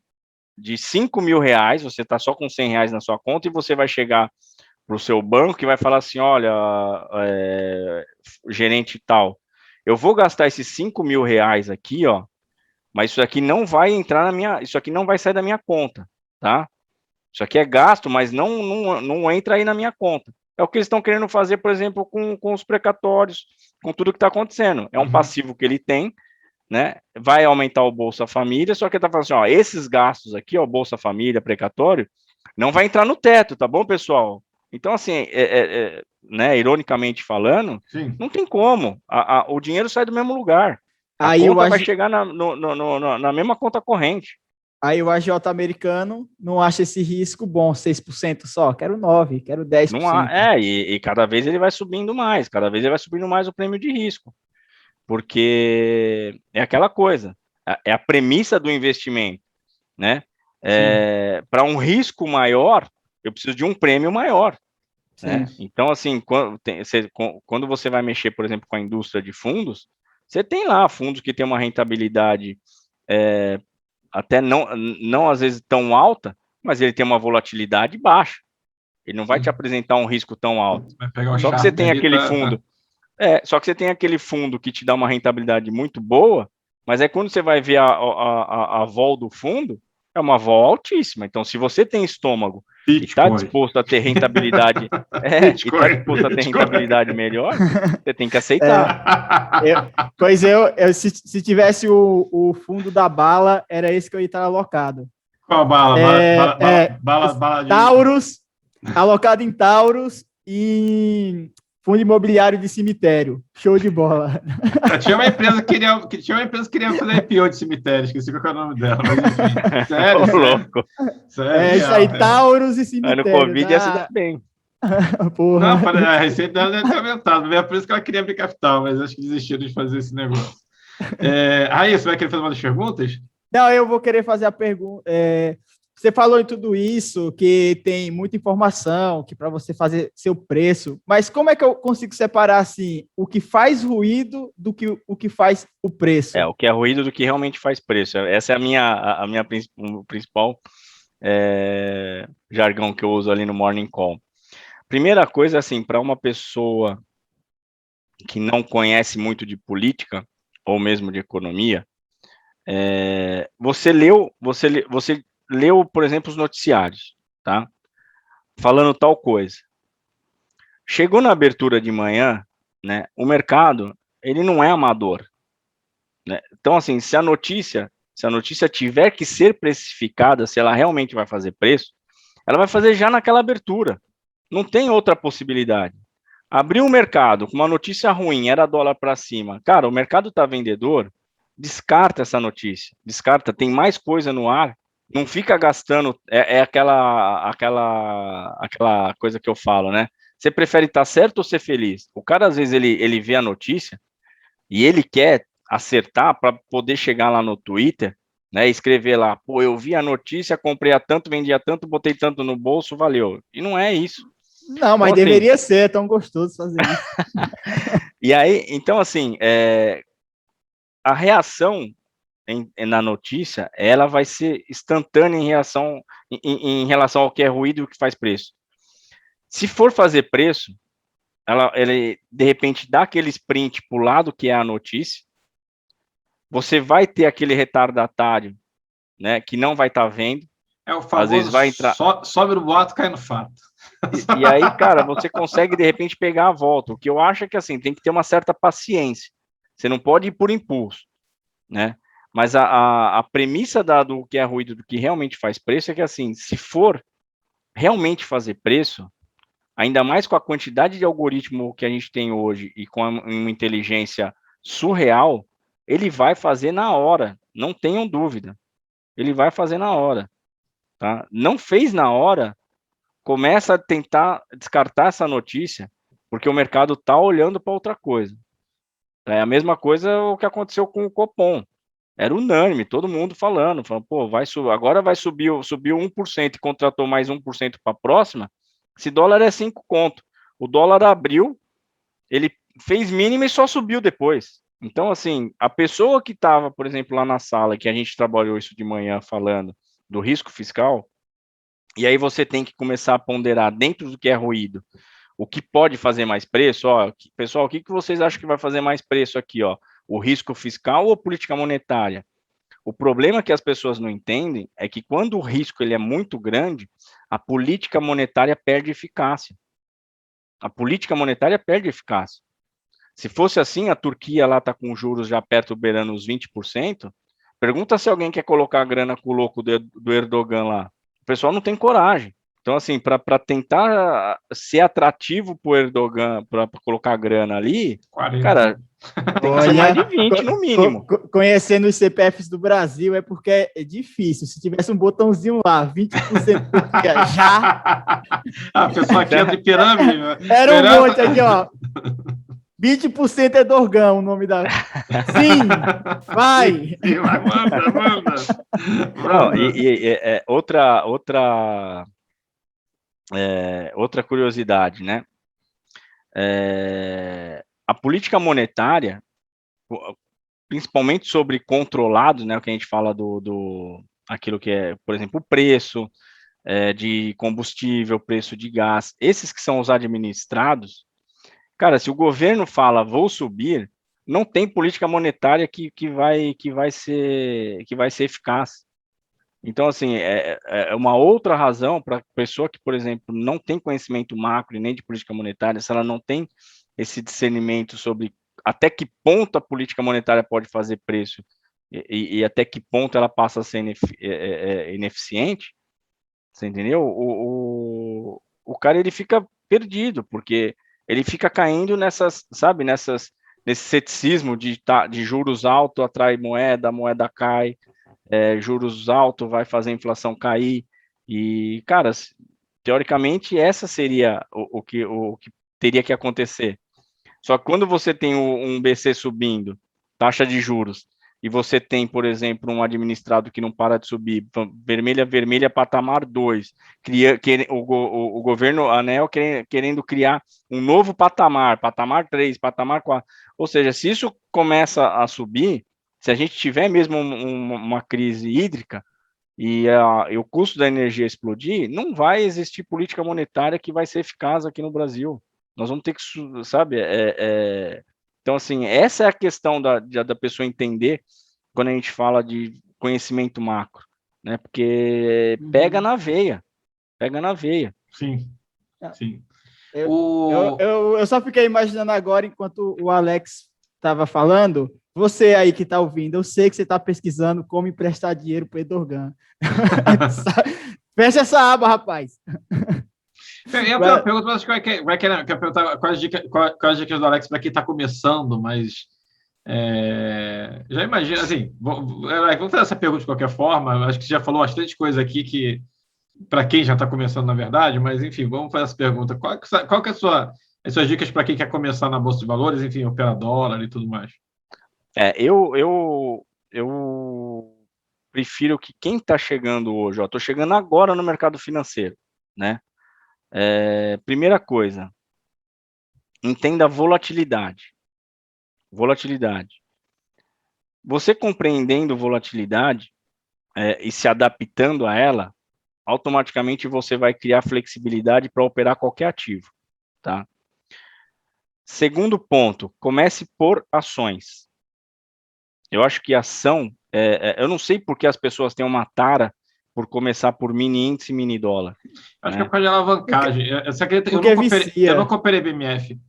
de R$ 5.000, você está só com R$ 100 na sua conta, e você vai chegar para o seu banco que vai falar assim, olha, gerente tal, eu vou gastar esses R$ 5.000 aqui, ó, mas isso aqui não vai entrar isso aqui não vai sair da minha conta, tá? Isso aqui é gasto, mas não entra aí na minha conta. É o que eles estão querendo fazer, por exemplo, com os precatórios, com tudo que está acontecendo. É um passivo que ele tem, né? Vai aumentar o Bolsa Família, só que ele está falando assim, ó, esses gastos aqui, ó, Bolsa Família, precatório, não vai entrar no teto, tá bom, pessoal? Então, assim, né, ironicamente falando, Sim. não tem como. O dinheiro sai do mesmo lugar. A aí conta vai chegar na mesma conta corrente. Aí o agiota americano não acha esse risco bom, 6% só. Quero 9%, quero Não 10%. e cada vez ele vai subindo mais, cada vez ele vai subindo mais o prêmio de risco, porque é aquela coisa, é a premissa do investimento, né? Para um risco maior, eu preciso de um prêmio maior, né? Então, assim, quando você vai mexer, por exemplo, com a indústria de fundos, você tem lá fundos que tem uma rentabilidade até não às vezes tão alta, mas ele tem uma volatilidade baixa. Ele não vai te apresentar um risco tão alto. Vai pegar um Só que você tem ali, aquele fundo. Só que você tem aquele fundo que te dá uma rentabilidade muito boa, mas aí quando você vai ver a vol do fundo, é uma vol altíssima. Então, se você tem estômago e está disposto a ter rentabilidade, rentabilidade melhor, você tem que aceitar. Se tivesse o fundo da bala, era esse que eu ia estar alocado. Qual bala? Bala de Taurus, alocado em Taurus e fundo imobiliário de cemitério. Show de bola. Tinha uma empresa que queria fazer IPO de cemitério, esqueci qual é o nome dela, mas enfim. Sério? Ô, louco. Sério, isso aí, Taurus e cemitério. No Covid ia se dar bem. Porra. Não, a receita dela deve ter aumentado. É por isso que ela queria abrir capital, mas acho que desistiram de fazer esse negócio. Aí, você vai querer fazer umas perguntas? Não, eu vou querer fazer a pergunta você falou em tudo isso, que tem muita informação, que para você fazer seu preço, mas como é que eu consigo separar assim o que faz ruído do que o que faz o preço? O que é ruído do que realmente faz preço. Essa é o principal jargão que eu uso ali no Morning Call. Primeira coisa, assim, para uma pessoa que não conhece muito de política, ou mesmo de economia, você leu, por exemplo, os noticiários, tá? Falando tal coisa. Chegou na abertura de manhã, né? O mercado, ele não é amador, né? Então, assim, se a notícia tiver que ser precificada, se ela realmente vai fazer preço, ela vai fazer já naquela abertura. Não tem outra possibilidade. Abriu o mercado com uma notícia ruim, era dólar para cima. Cara, o mercado está vendedor, descarta essa notícia. Descarta, tem mais coisa no ar. Não fica gastando, aquela coisa que eu falo, né? Você prefere estar certo ou ser feliz? O cara, às vezes, ele vê a notícia e ele quer acertar para poder chegar lá no Twitter, né? Escrever lá, pô, eu vi a notícia, comprei a tanto, vendi a tanto, botei tanto no bolso, valeu. E não é isso. Não, mas então, deveria assim, ser, é tão gostoso fazer isso. E aí, então, assim, a reação na notícia, ela vai ser instantânea em relação ao que é ruído e o que faz preço. Se for fazer preço, ele de repente dá aquele sprint para o lado que é a notícia, você vai ter aquele retardatário, né, que não vai estar vendo. É o Às vezes famoso vai entrar. sobe no boato, cai no fato. E aí, cara, você consegue de repente pegar a volta. O que eu acho é que assim, tem que ter uma certa paciência. Você não pode ir por impulso, né? Mas a premissa do que é ruído, do que realmente faz preço, é que assim, se for realmente fazer preço, ainda mais com a quantidade de algoritmo que a gente tem hoje e com uma inteligência surreal, ele vai fazer na hora, não tenham dúvida. Ele vai fazer na hora, tá? Não fez na hora, começa a tentar descartar essa notícia, porque o mercado está olhando para outra coisa. É a mesma coisa o que aconteceu com o Copom. Era unânime, todo mundo falando, pô, agora vai subiu 1% e contratou mais 1% para a próxima. Esse dólar é 5 conto. O dólar abriu, ele fez mínima e só subiu depois. Então, assim, a pessoa que estava, por exemplo, lá na sala, que a gente trabalhou isso de manhã falando do risco fiscal, e aí você tem que começar a ponderar dentro do que é ruído, o que pode fazer mais preço, ó, pessoal, o que vocês acham que vai fazer mais preço aqui, ó? O risco fiscal ou política monetária? O problema que as pessoas não entendem é que quando o risco ele é muito grande, a política monetária perde eficácia. A política monetária perde eficácia. Se fosse assim, a Turquia lá está com juros já perto, beirando os 20%, pergunta se alguém quer colocar a grana com o louco do Erdogan lá. O pessoal não tem coragem. Então, assim, para tentar ser atrativo para o Erdogan, para colocar grana ali, 40. cara, tem que ser mais de 20 no mínimo. Conhecendo os CPFs do Brasil é porque é difícil. Se tivesse um botãozinho lá, 20% Turquia, já. A pessoa aqui é de pirâmide. Era um monte aqui, ó. 20% é Dorgão, o nome da. Sim! Vai! Sim, manda. Não, outra curiosidade, né? A política monetária, principalmente sobre controlados, né? O que a gente fala aquilo que é, por exemplo, o preço de combustível, preço de gás, esses que são os administrados, cara, se o governo fala vou subir, não tem política monetária que vai ser eficaz. Então, assim, é uma outra razão para a pessoa que, por exemplo, não tem conhecimento macro e nem de política monetária, se ela não tem esse discernimento sobre até que ponto a política monetária pode fazer preço e até que ponto ela passa a ser ineficiente, você entendeu? O cara, ele fica perdido, porque ele fica caindo nesse ceticismo de juros altos atrai moeda, a moeda cai, juros altos vai fazer a inflação cair, e, cara, teoricamente, essa seria o que teria que acontecer. Só que quando você tem um BC subindo, taxa de juros, e você tem, por exemplo, um administrado que não para de subir, vermelha, patamar 2, o governo ANEEL querendo criar um novo patamar 3, patamar 4, ou seja, se isso começa a subir, se a gente tiver mesmo uma crise hídrica, e o custo da energia explodir, não vai existir política monetária que vai ser eficaz aqui no Brasil. Nós vamos ter que, sabe, então, assim, essa é a questão da pessoa entender quando a gente fala de conhecimento macro, né? Porque pega na veia. Sim, sim. Eu só fiquei imaginando agora, enquanto o Alex estava falando, você aí que está ouvindo, eu sei que você está pesquisando como emprestar dinheiro para o Edorgan. Fecha essa aba, rapaz. Eu pergunto, mas quais as dicas do Alex para quem está começando, mas já imagina, assim, vamos fazer essa pergunta de qualquer forma, acho que você já falou bastante coisa aqui que, para quem já está começando, na verdade, mas, enfim, vamos fazer essa pergunta. Qual que é as suas dicas para quem quer começar na Bolsa de Valores, enfim, operar dólar e tudo mais? Eu prefiro que quem está chegando hoje, estou chegando agora no mercado financeiro, né? Primeira coisa, entenda a volatilidade. Você compreendendo volatilidade e se adaptando a ela, automaticamente você vai criar flexibilidade para operar qualquer ativo, tá? Segundo ponto, comece por ações. Eu acho que ação, eu não sei por que as pessoas têm uma tara por começar por mini índice e mini dólar. Acho que é por causa de alavancagem. Eu nunca operei BMF.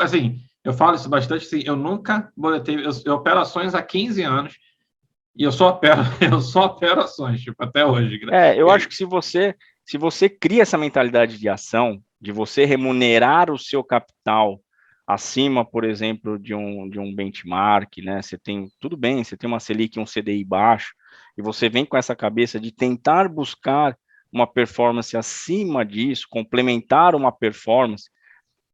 Assim, eu falo isso bastante, assim, eu nunca boletei, eu opero ações há 15 anos e eu só opero ações, tipo, até hoje. Eu acho que se você cria essa mentalidade de ação, de você remunerar o seu capital acima, por exemplo, de um benchmark, né? Tudo bem, você tem uma Selic, um CDI baixo, e você vem com essa cabeça de tentar buscar uma performance acima disso, complementar uma performance,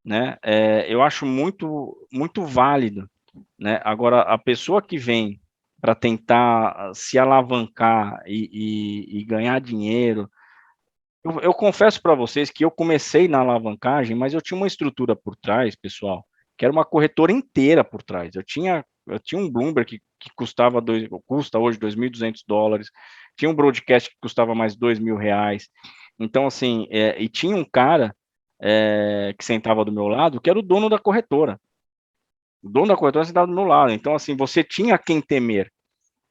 né? Eu acho muito, muito válido, né? Agora, a pessoa que vem para tentar se alavancar e ganhar dinheiro, eu confesso para vocês que eu comecei na alavancagem, mas eu tinha uma estrutura por trás, pessoal, que era uma corretora inteira por trás. Eu tinha um Bloomberg que custa hoje $2.200, tinha um broadcast que custava mais R$2.000. Então, assim, e tinha um cara que sentava do meu lado, que era o dono da corretora. O dono da corretora sentava do meu lado. Então, assim, você tinha quem temer.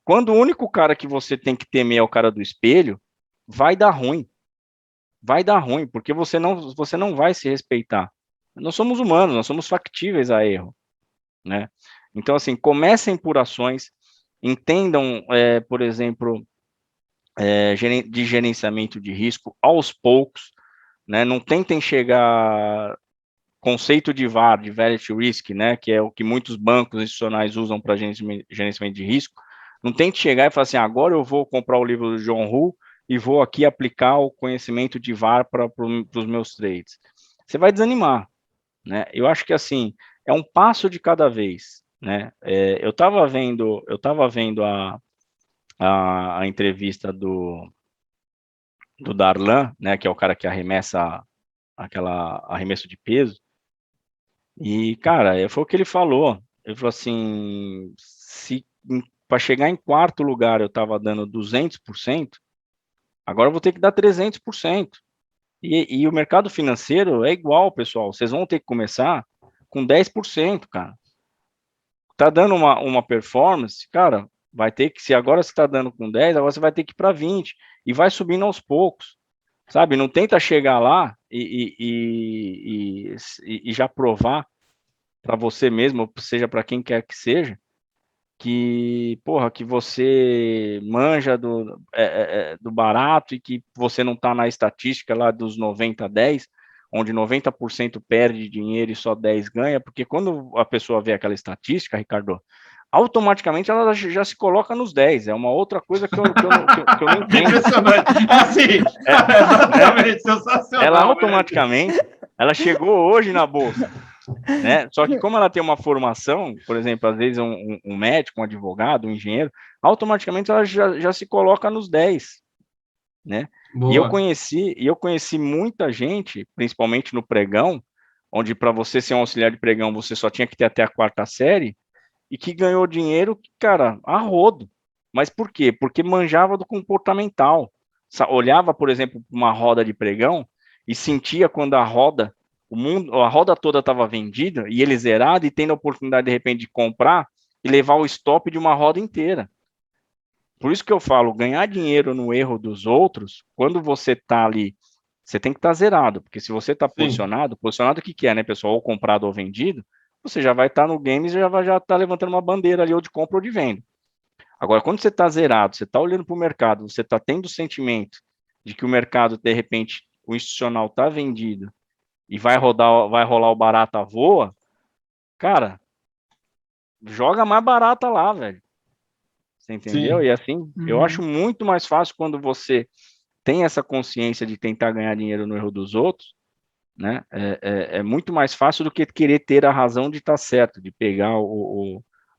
Quando o único cara que você tem que temer é o cara do espelho, vai dar ruim, porque você não vai se respeitar. Nós somos humanos, nós somos factíveis a erro, né? Então, assim, comecem por ações, entendam, por exemplo, de gerenciamento de risco aos poucos, né? Não tentem chegar conceito de VaR, de Value Risk, né? Que é o que muitos bancos institucionais usam para gerenciamento de risco. Não tente chegar e falar assim, agora eu vou comprar o livro do John Hu e vou aqui aplicar o conhecimento de VaR para os meus trades. Você vai desanimar, né? Eu acho que, assim, é um passo de cada vez, né? Eu estava vendo a entrevista do Darlan, né? Que é o cara que arremessa arremesso de peso. E, cara, foi o que ele falou. Ele falou assim, se para chegar em quarto lugar eu estava dando 200%, agora eu vou ter que dar 300%. E o mercado financeiro é igual, pessoal. Vocês vão ter que começar com 10%, cara. Tá dando uma performance, cara, vai ter que, se agora você está dando com 10, agora você vai ter que ir para 20. E vai subindo aos poucos, sabe? Não tenta chegar lá e já provar para você mesmo, seja para quem quer que seja, que você manja do barato e que você não está na estatística lá dos 90-10, onde 90% perde dinheiro e só 10 ganha, porque quando a pessoa vê aquela estatística, Ricardo, automaticamente ela já se coloca nos 10, é uma outra coisa que eu não entendo. Impressionante, assim, exatamente, sensacional. Ela automaticamente, ela chegou hoje na bolsa, né? Só que como ela tem uma formação, por exemplo, às vezes um médico, um advogado, um engenheiro, automaticamente ela já se coloca nos 10, né? E eu Boa. conheci muita gente, principalmente no pregão, onde para você ser um auxiliar de pregão, você só tinha que ter até a 4ª série, e que ganhou dinheiro, cara, a rodo. Mas por quê? Porque manjava do comportamental. Olhava, por exemplo, uma roda de pregão e sentia quando a roda toda estava vendida e ele zerado e tendo a oportunidade, de repente, de comprar e levar o stop de uma roda inteira. Por isso que eu falo, ganhar dinheiro no erro dos outros, quando você está ali, você tem que estar zerado, porque se você está posicionado o que é, né, pessoal? Ou comprado ou vendido, você já vai estar no games e já vai estar levantando uma bandeira ali, ou de compra ou de venda. Agora, quando você está zerado, você está olhando para o mercado, você está tendo o sentimento de que o mercado, de repente, o institucional está vendido e vai rolar o barata voa, cara, joga mais barata lá, velho. Você entendeu? Sim. E assim, eu acho muito mais fácil quando você tem essa consciência de tentar ganhar dinheiro no erro dos outros, né? É muito mais fácil do que querer ter a razão de estar certo, de pegar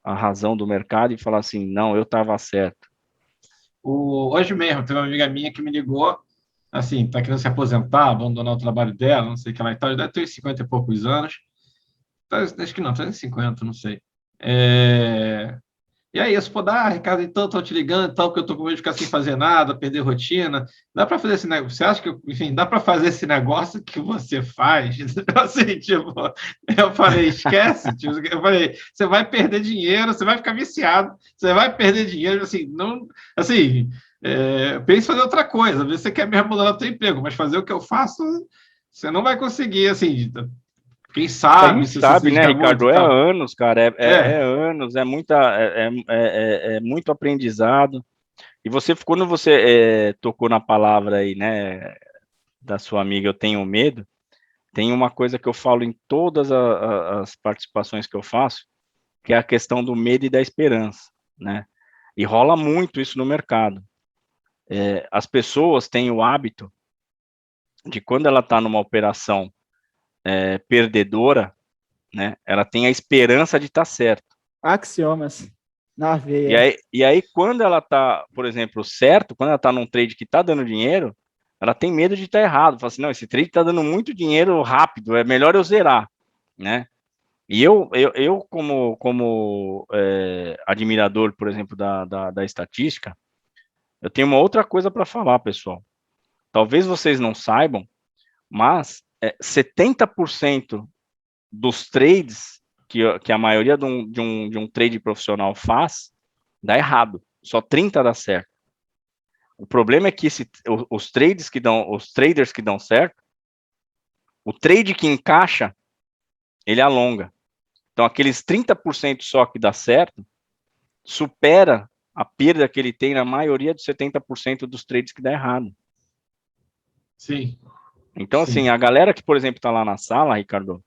a razão do mercado e falar assim, não, eu estava certo. Hoje mesmo, tem uma amiga minha que me ligou, assim, está querendo se aposentar, abandonar o trabalho dela, não sei o que lá e tal, deve ter uns 50 e poucos anos. Acho que não, 350, não sei. E aí, isso, pô, Ricardo, então, estou te ligando e tal, porque eu estou com medo de ficar sem fazer nada, perder rotina. Dá para fazer esse negócio? Você acha que, enfim, dá para fazer esse negócio que você faz? Assim, tipo, eu falei, esquece. Tipo, eu falei, você vai perder dinheiro, você vai ficar viciado, você vai perder dinheiro, assim, não, assim, pense em fazer outra coisa. Às vezes você quer mesmo mudar o seu emprego, mas fazer o que eu faço, você não vai conseguir, assim. Quem A sabe, gente se você se sabe, né, dedicar muito Ricardo? e É tal. anos, cara, É, anos, é muito aprendizado. E quando você tocou na palavra aí, né, da sua amiga, eu tenho medo, tem uma coisa que eu falo em todas as participações que eu faço, que é a questão do medo e da esperança, né? E rola muito isso no mercado. As pessoas têm o hábito de quando ela está numa operação perdedora, né? Ela tem a esperança de estar certo. Axiomas na E veia. aí, e aí, quando ela está, por exemplo, certo, quando ela está num trade que está dando dinheiro, ela tem medo de estar errado. Fala assim, não, esse trade está dando muito dinheiro rápido, é melhor eu zerar, né? E eu como admirador, por exemplo, da estatística, eu tenho uma outra coisa para falar, pessoal. Talvez vocês não saibam, mas 70% dos trades que a maioria de um trade profissional faz, dá errado. Só 30 dá certo. O problema é que os traders que dão certo, o trade que encaixa, ele alonga. Então, aqueles 30% só que dá certo, supera a perda que ele tem na maioria dos 70% dos trades que dá errado. sim, Então, assim, sim. a galera que, por exemplo, está lá na sala, Ricardo,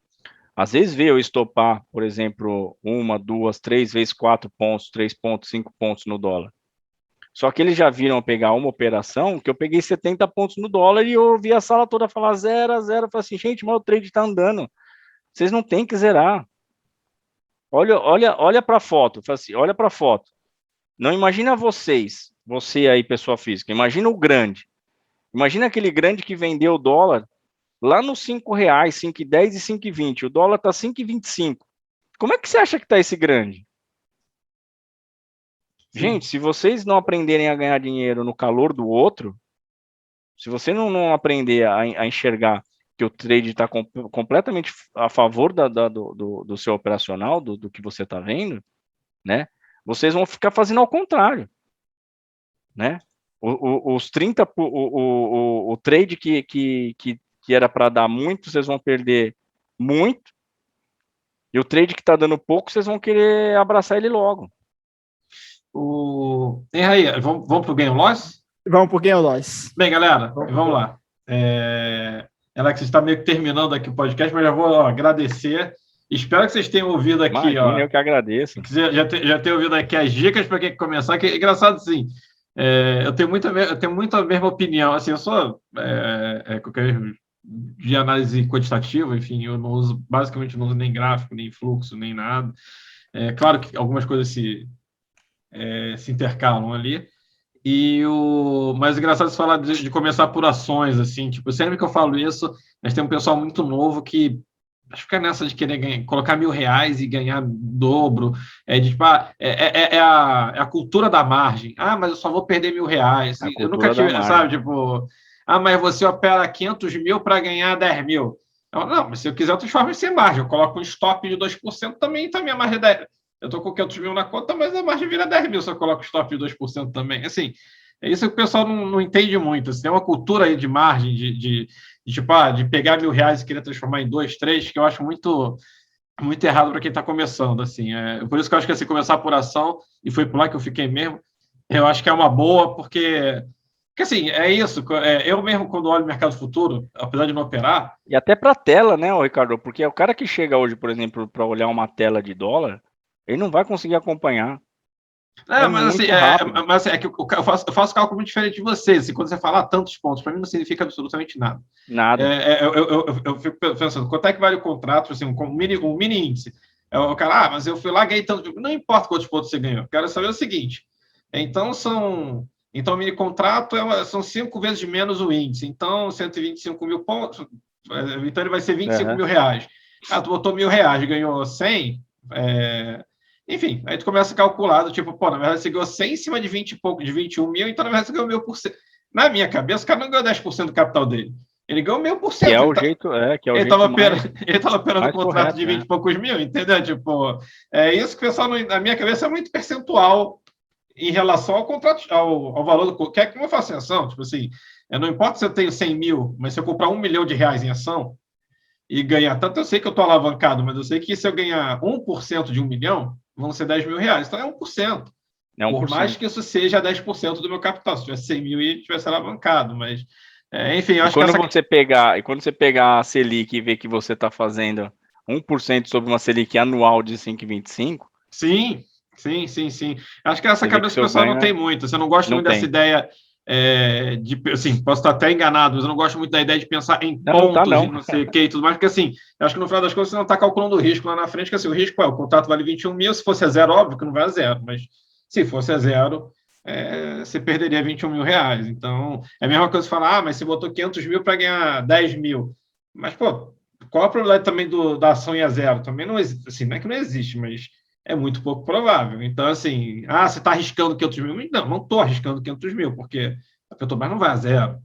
às vezes vê eu estopar, por exemplo, 1, 2, 3 vezes 4 pontos, 3 pontos, 5 pontos no dólar. Só que eles já viram eu pegar uma operação que eu peguei 70 pontos no dólar e eu ouvi a sala toda falar 0 a 0. Eu falei assim, gente, mas o trade está andando. Vocês não têm que zerar. Olha para a foto. Eu falei assim, olha para a foto. Não imagina você aí, pessoa física, imagina o grande. Imagina aquele grande que vendeu o dólar lá nos R$ 5, 5,10 e 5,20. O dólar está 5,25. Como é que você acha que está esse grande? Sim. Gente, se vocês não aprenderem a ganhar dinheiro no calor do outro, se você não aprender a enxergar que o trade está completamente a favor do seu operacional, do que você está vendo, né? Vocês vão ficar fazendo ao contrário, né? Os 30, o trade que era para dar muito, vocês vão perder muito, e o trade que está dando pouco, vocês vão querer abraçar ele logo. E aí, vamos para o Game Loss? Vamos por Game Loss. Bem, galera, vamos lá. Alex, está meio que terminando aqui o podcast, mas já vou agradecer. Espero que vocês tenham ouvido aqui. Imagina, eu que agradeço. Já ter ouvido aqui as dicas para quem começar. Que é engraçado, sim. Eu tenho muito a mesma opinião. Assim, eu sou de análise quantitativa, enfim, eu não uso, basicamente não uso nem gráfico, nem fluxo, nem nada. É claro que algumas coisas se intercalam ali. Mas engraçado você falar de começar por ações, assim, tipo, sempre que eu falo isso, mas tem um pessoal muito novo que fica nessa de querer colocar R$ 1.000 e ganhar dobro, é a cultura da margem. Ah, mas eu só vou perder R$ 1.000. A Eu nunca cultura da tive, margem. sabe, tipo, mas você opera 500 mil para ganhar 10 mil. Não, mas se eu quiser, eu transformo isso em margem. Eu coloco um stop de 2% também, então a minha margem é 10. Eu estou com 500 mil na conta, mas a margem vira 10 mil se eu coloco stop de 2% também. Assim, é isso que o pessoal não entende muito. Assim, tem uma cultura aí de margem, de pegar R$ 1.000 e querer transformar em 2, 3, que eu acho muito, muito errado para quem está começando. Assim, por isso que eu acho que assim, começar por ação, e foi por lá que eu fiquei mesmo, eu acho que é uma boa, porque assim, é isso. Eu mesmo, quando olho o mercado futuro, apesar de não operar. E até para tela, né, Ricardo? Porque o cara que chega hoje, por exemplo, para olhar uma tela de dólar, ele não vai conseguir acompanhar. Mas muito assim, rápido. é que eu faço cálculo muito diferente de vocês. Assim, quando você fala tantos pontos, para mim não significa absolutamente nada. Nada. Eu fico pensando, quanto é que vale o contrato, assim, um mini índice? O cara, mas eu fui lá, ganhei tanto. Não importa quantos pontos você ganhou. Eu quero saber o seguinte. Então, o mini contrato são 5 vezes menos o índice. Então, 125 mil pontos. Então, ele vai ser 25 mil reais. Tu botou R$ 1.000, ganhou 100. Enfim, aí tu começa a calcular, tipo, na verdade você ganhou 100 em cima de 20 e pouco, de 21 mil, então na verdade você ganhou 1.000%. Na minha cabeça, o cara não ganhou 10% do capital dele. Ele ganhou 1.000%. Que é o jeito, que é o ele jeito estava operando um contrato correto, de 20 e poucos mil, entendeu? Tipo, é isso que o pessoal, na minha cabeça, é muito percentual em relação ao contrato, ao valor do. Que é que eu faço em ação, tipo assim, não importa se eu tenho 100 mil, mas se eu comprar R$ 1 milhão em ação e ganhar tanto, eu sei que eu estou alavancado, mas eu sei que se eu ganhar 1% de 1 milhão, vão ser R$ 10.000. Então é 1%. É 1%. Por mais que isso seja 10% do meu capital, se tivesse 100 mil e tivesse alavancado, mas enfim, eu acho que quando você pegar a Selic e ver que você está fazendo 1% sobre uma Selic anual de 5,25. Sim. Acho que essa cabeça que o pessoal não tem muito. Você não gosta muito dessa ideia assim, posso estar até enganado, mas eu não gosto muito da ideia de pensar em pontos e não sei o que e tudo mais, porque assim, eu acho que no final das contas você não está calculando o risco lá na frente, que assim, o risco o contrato vale 21 mil, se fosse a zero, óbvio que não vai a zero, mas se fosse a zero, você perderia 21 mil reais. Então, é a mesma coisa falar, mas você botou 500 mil para ganhar 10 mil. Mas, qual a probabilidade também da ação ir a zero? Também não existe, assim, não é que não existe, mas é muito pouco provável. Então, assim, você está arriscando 500 mil? Não estou arriscando 500 mil, porque a Petrobras não vai a zero.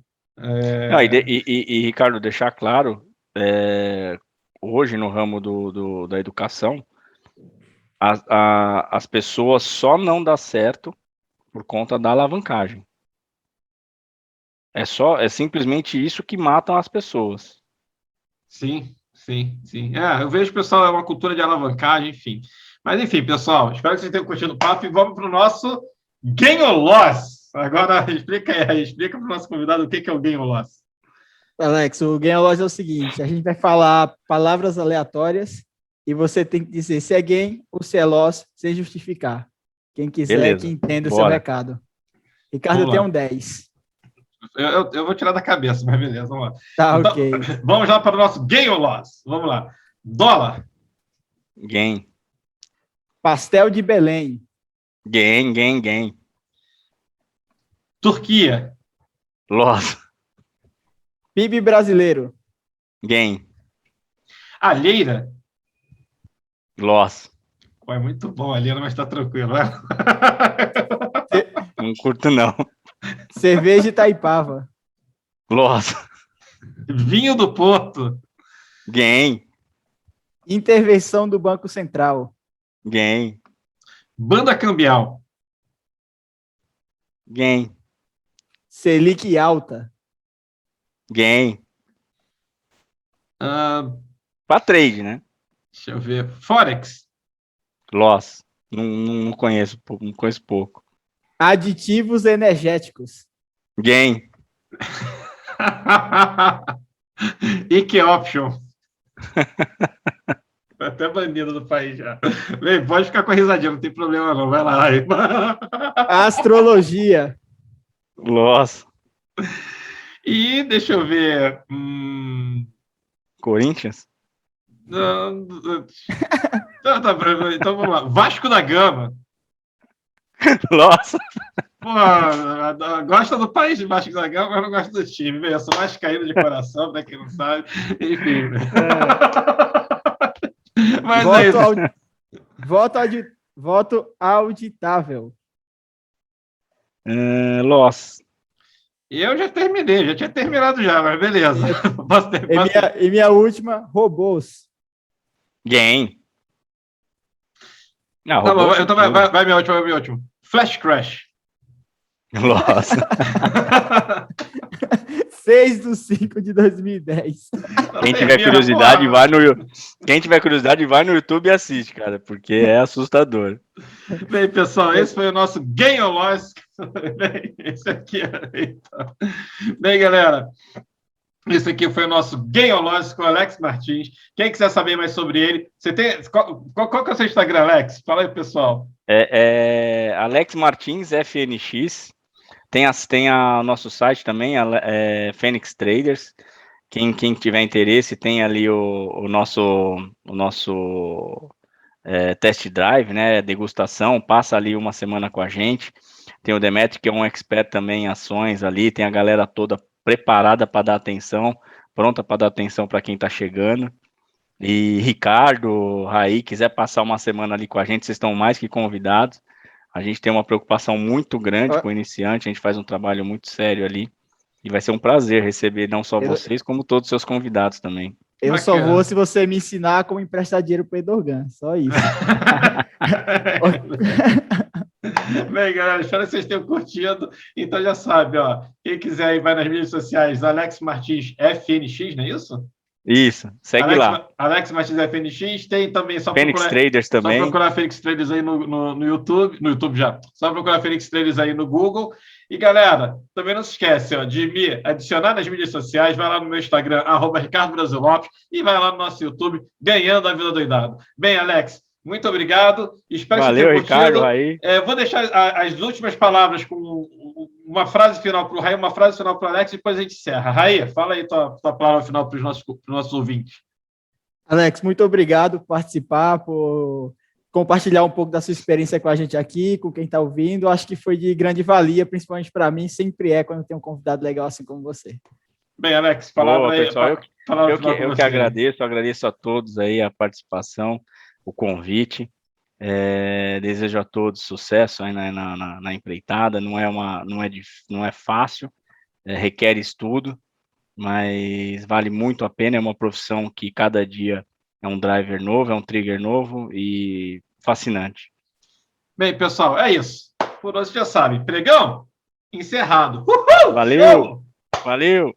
Ricardo, deixar claro, hoje no ramo da educação, as pessoas só não dá certo por conta da alavancagem. É simplesmente isso que matam as pessoas. Sim. Eu vejo, pessoal, é uma cultura de alavancagem, enfim. Mas, enfim, pessoal, espero que vocês tenham curtido o papo e vamos para o nosso Gain or Loss. Agora, explica para o nosso convidado o que é o Gain or Loss. Alex, o Gain or Loss é o seguinte, a gente vai falar palavras aleatórias e você tem que dizer se é gain ou se é loss, sem justificar. Quem quiser, Beleza. que entenda o seu recado. Ricardo, eu tenho um 10. Eu vou tirar da cabeça, mas beleza, vamos lá. Tá, então, ok. Vamos lá para o nosso Gain or Loss. Vamos lá. Dólar. Gain. Pastel de Belém. Gain. Turquia. Loss. PIB brasileiro. Gain. Alheira. Loss. É muito bom, Alheira, mas está tranquilo. Né? Não curto, não. Cerveja Itaipava. Loss. Vinho do Porto. Gain. Intervenção do Banco Central. Gain. Banda cambial. Gain. Selic alta. Gain. Para trade, né? Deixa eu ver. Forex. Loss. Não conheço pouco. Aditivos energéticos. Gain. Ike Option. Até banido do país já. Bem, pode ficar com a risadinha, não tem problema não. Vai lá. Astrologia. Loss. E deixa eu ver. Corinthians? Então vamos lá. Vasco da Gama. Nossa! Pô, gosta do país de Vasco da Gama, mas não gosta do time. Eu sou vascaíno de coração, pra quem não sabe. Enfim. Mas voto auditável. Loss. Eu já terminei, já tinha terminado já, mas beleza. E minha última, robôs. Game. Não, tá bom, então vai minha última. Flash Crash. Nossa. 6/5 de 2010. Quem tiver curiosidade, vai no YouTube e assiste, cara, porque é assustador. Bem, pessoal, esse foi o nosso Game or Loss. Esse aqui então. Bem, galera, esse aqui foi o nosso Game or Loss com o Alex Martins. Quem quiser saber mais sobre ele, você tem qual que é o seu Instagram, Alex? Fala aí, pessoal. Alex Martins FNX. Tem nosso site também, Phoenix Traders. Quem tiver interesse, tem ali o nosso test drive, né? Degustação. Passa ali uma semana com a gente. Tem o Demetri, que é um expert também em ações ali. Tem a galera toda preparada para dar atenção, pronta para dar atenção para quem está chegando. E Ricardo, Raí, quiser passar uma semana ali com a gente, vocês estão mais que convidados. A gente tem uma preocupação muito grande com o iniciante, a gente faz um trabalho muito sério ali, e vai ser um prazer receber não só vocês, como todos os seus convidados também. Eu só vou se você me ensinar como emprestar dinheiro para o Edorgan, só isso. Bem, galera, espero que vocês tenham curtido. Então já sabe, ó, quem quiser ir, vai nas mídias sociais, Alex Martins FNX, não é isso? Isso, segue lá. Alex Martins FNX, tem também só Phoenix Traders também. Só procurar Phoenix Traders aí no YouTube já. Só procurar Phoenix Traders aí no Google. E galera, também não se esquece de me adicionar nas mídias sociais, vai lá no meu Instagram, @Ricardo Brasil Lopes, e vai lá no nosso YouTube, Ganhando a Vida Doidado. Bem, Alex, muito obrigado. Espero que você tenha curtido. Ricardo, aí. Vou deixar as últimas palavras com uma frase final para o Raí, uma frase final para o Alex, e depois a gente encerra. Raí, fala aí tua palavra final para os nossos ouvintes. Alex, muito obrigado por participar, por compartilhar um pouco da sua experiência com a gente aqui, com quem está ouvindo. Acho que foi de grande valia, principalmente para mim, sempre quando tem um convidado legal assim como você. Bem, Alex, palavra aí. Pessoal, eu que agradeço a todos aí a participação, o convite. Desejo a todos sucesso aí na empreitada. Não é fácil, requer estudo, mas vale muito a pena. É uma profissão que cada dia é um driver novo, é um trigger novo e fascinante. Bem, pessoal, é isso. Por hoje já sabe. Pregão encerrado. Uhul! Valeu! Valeu!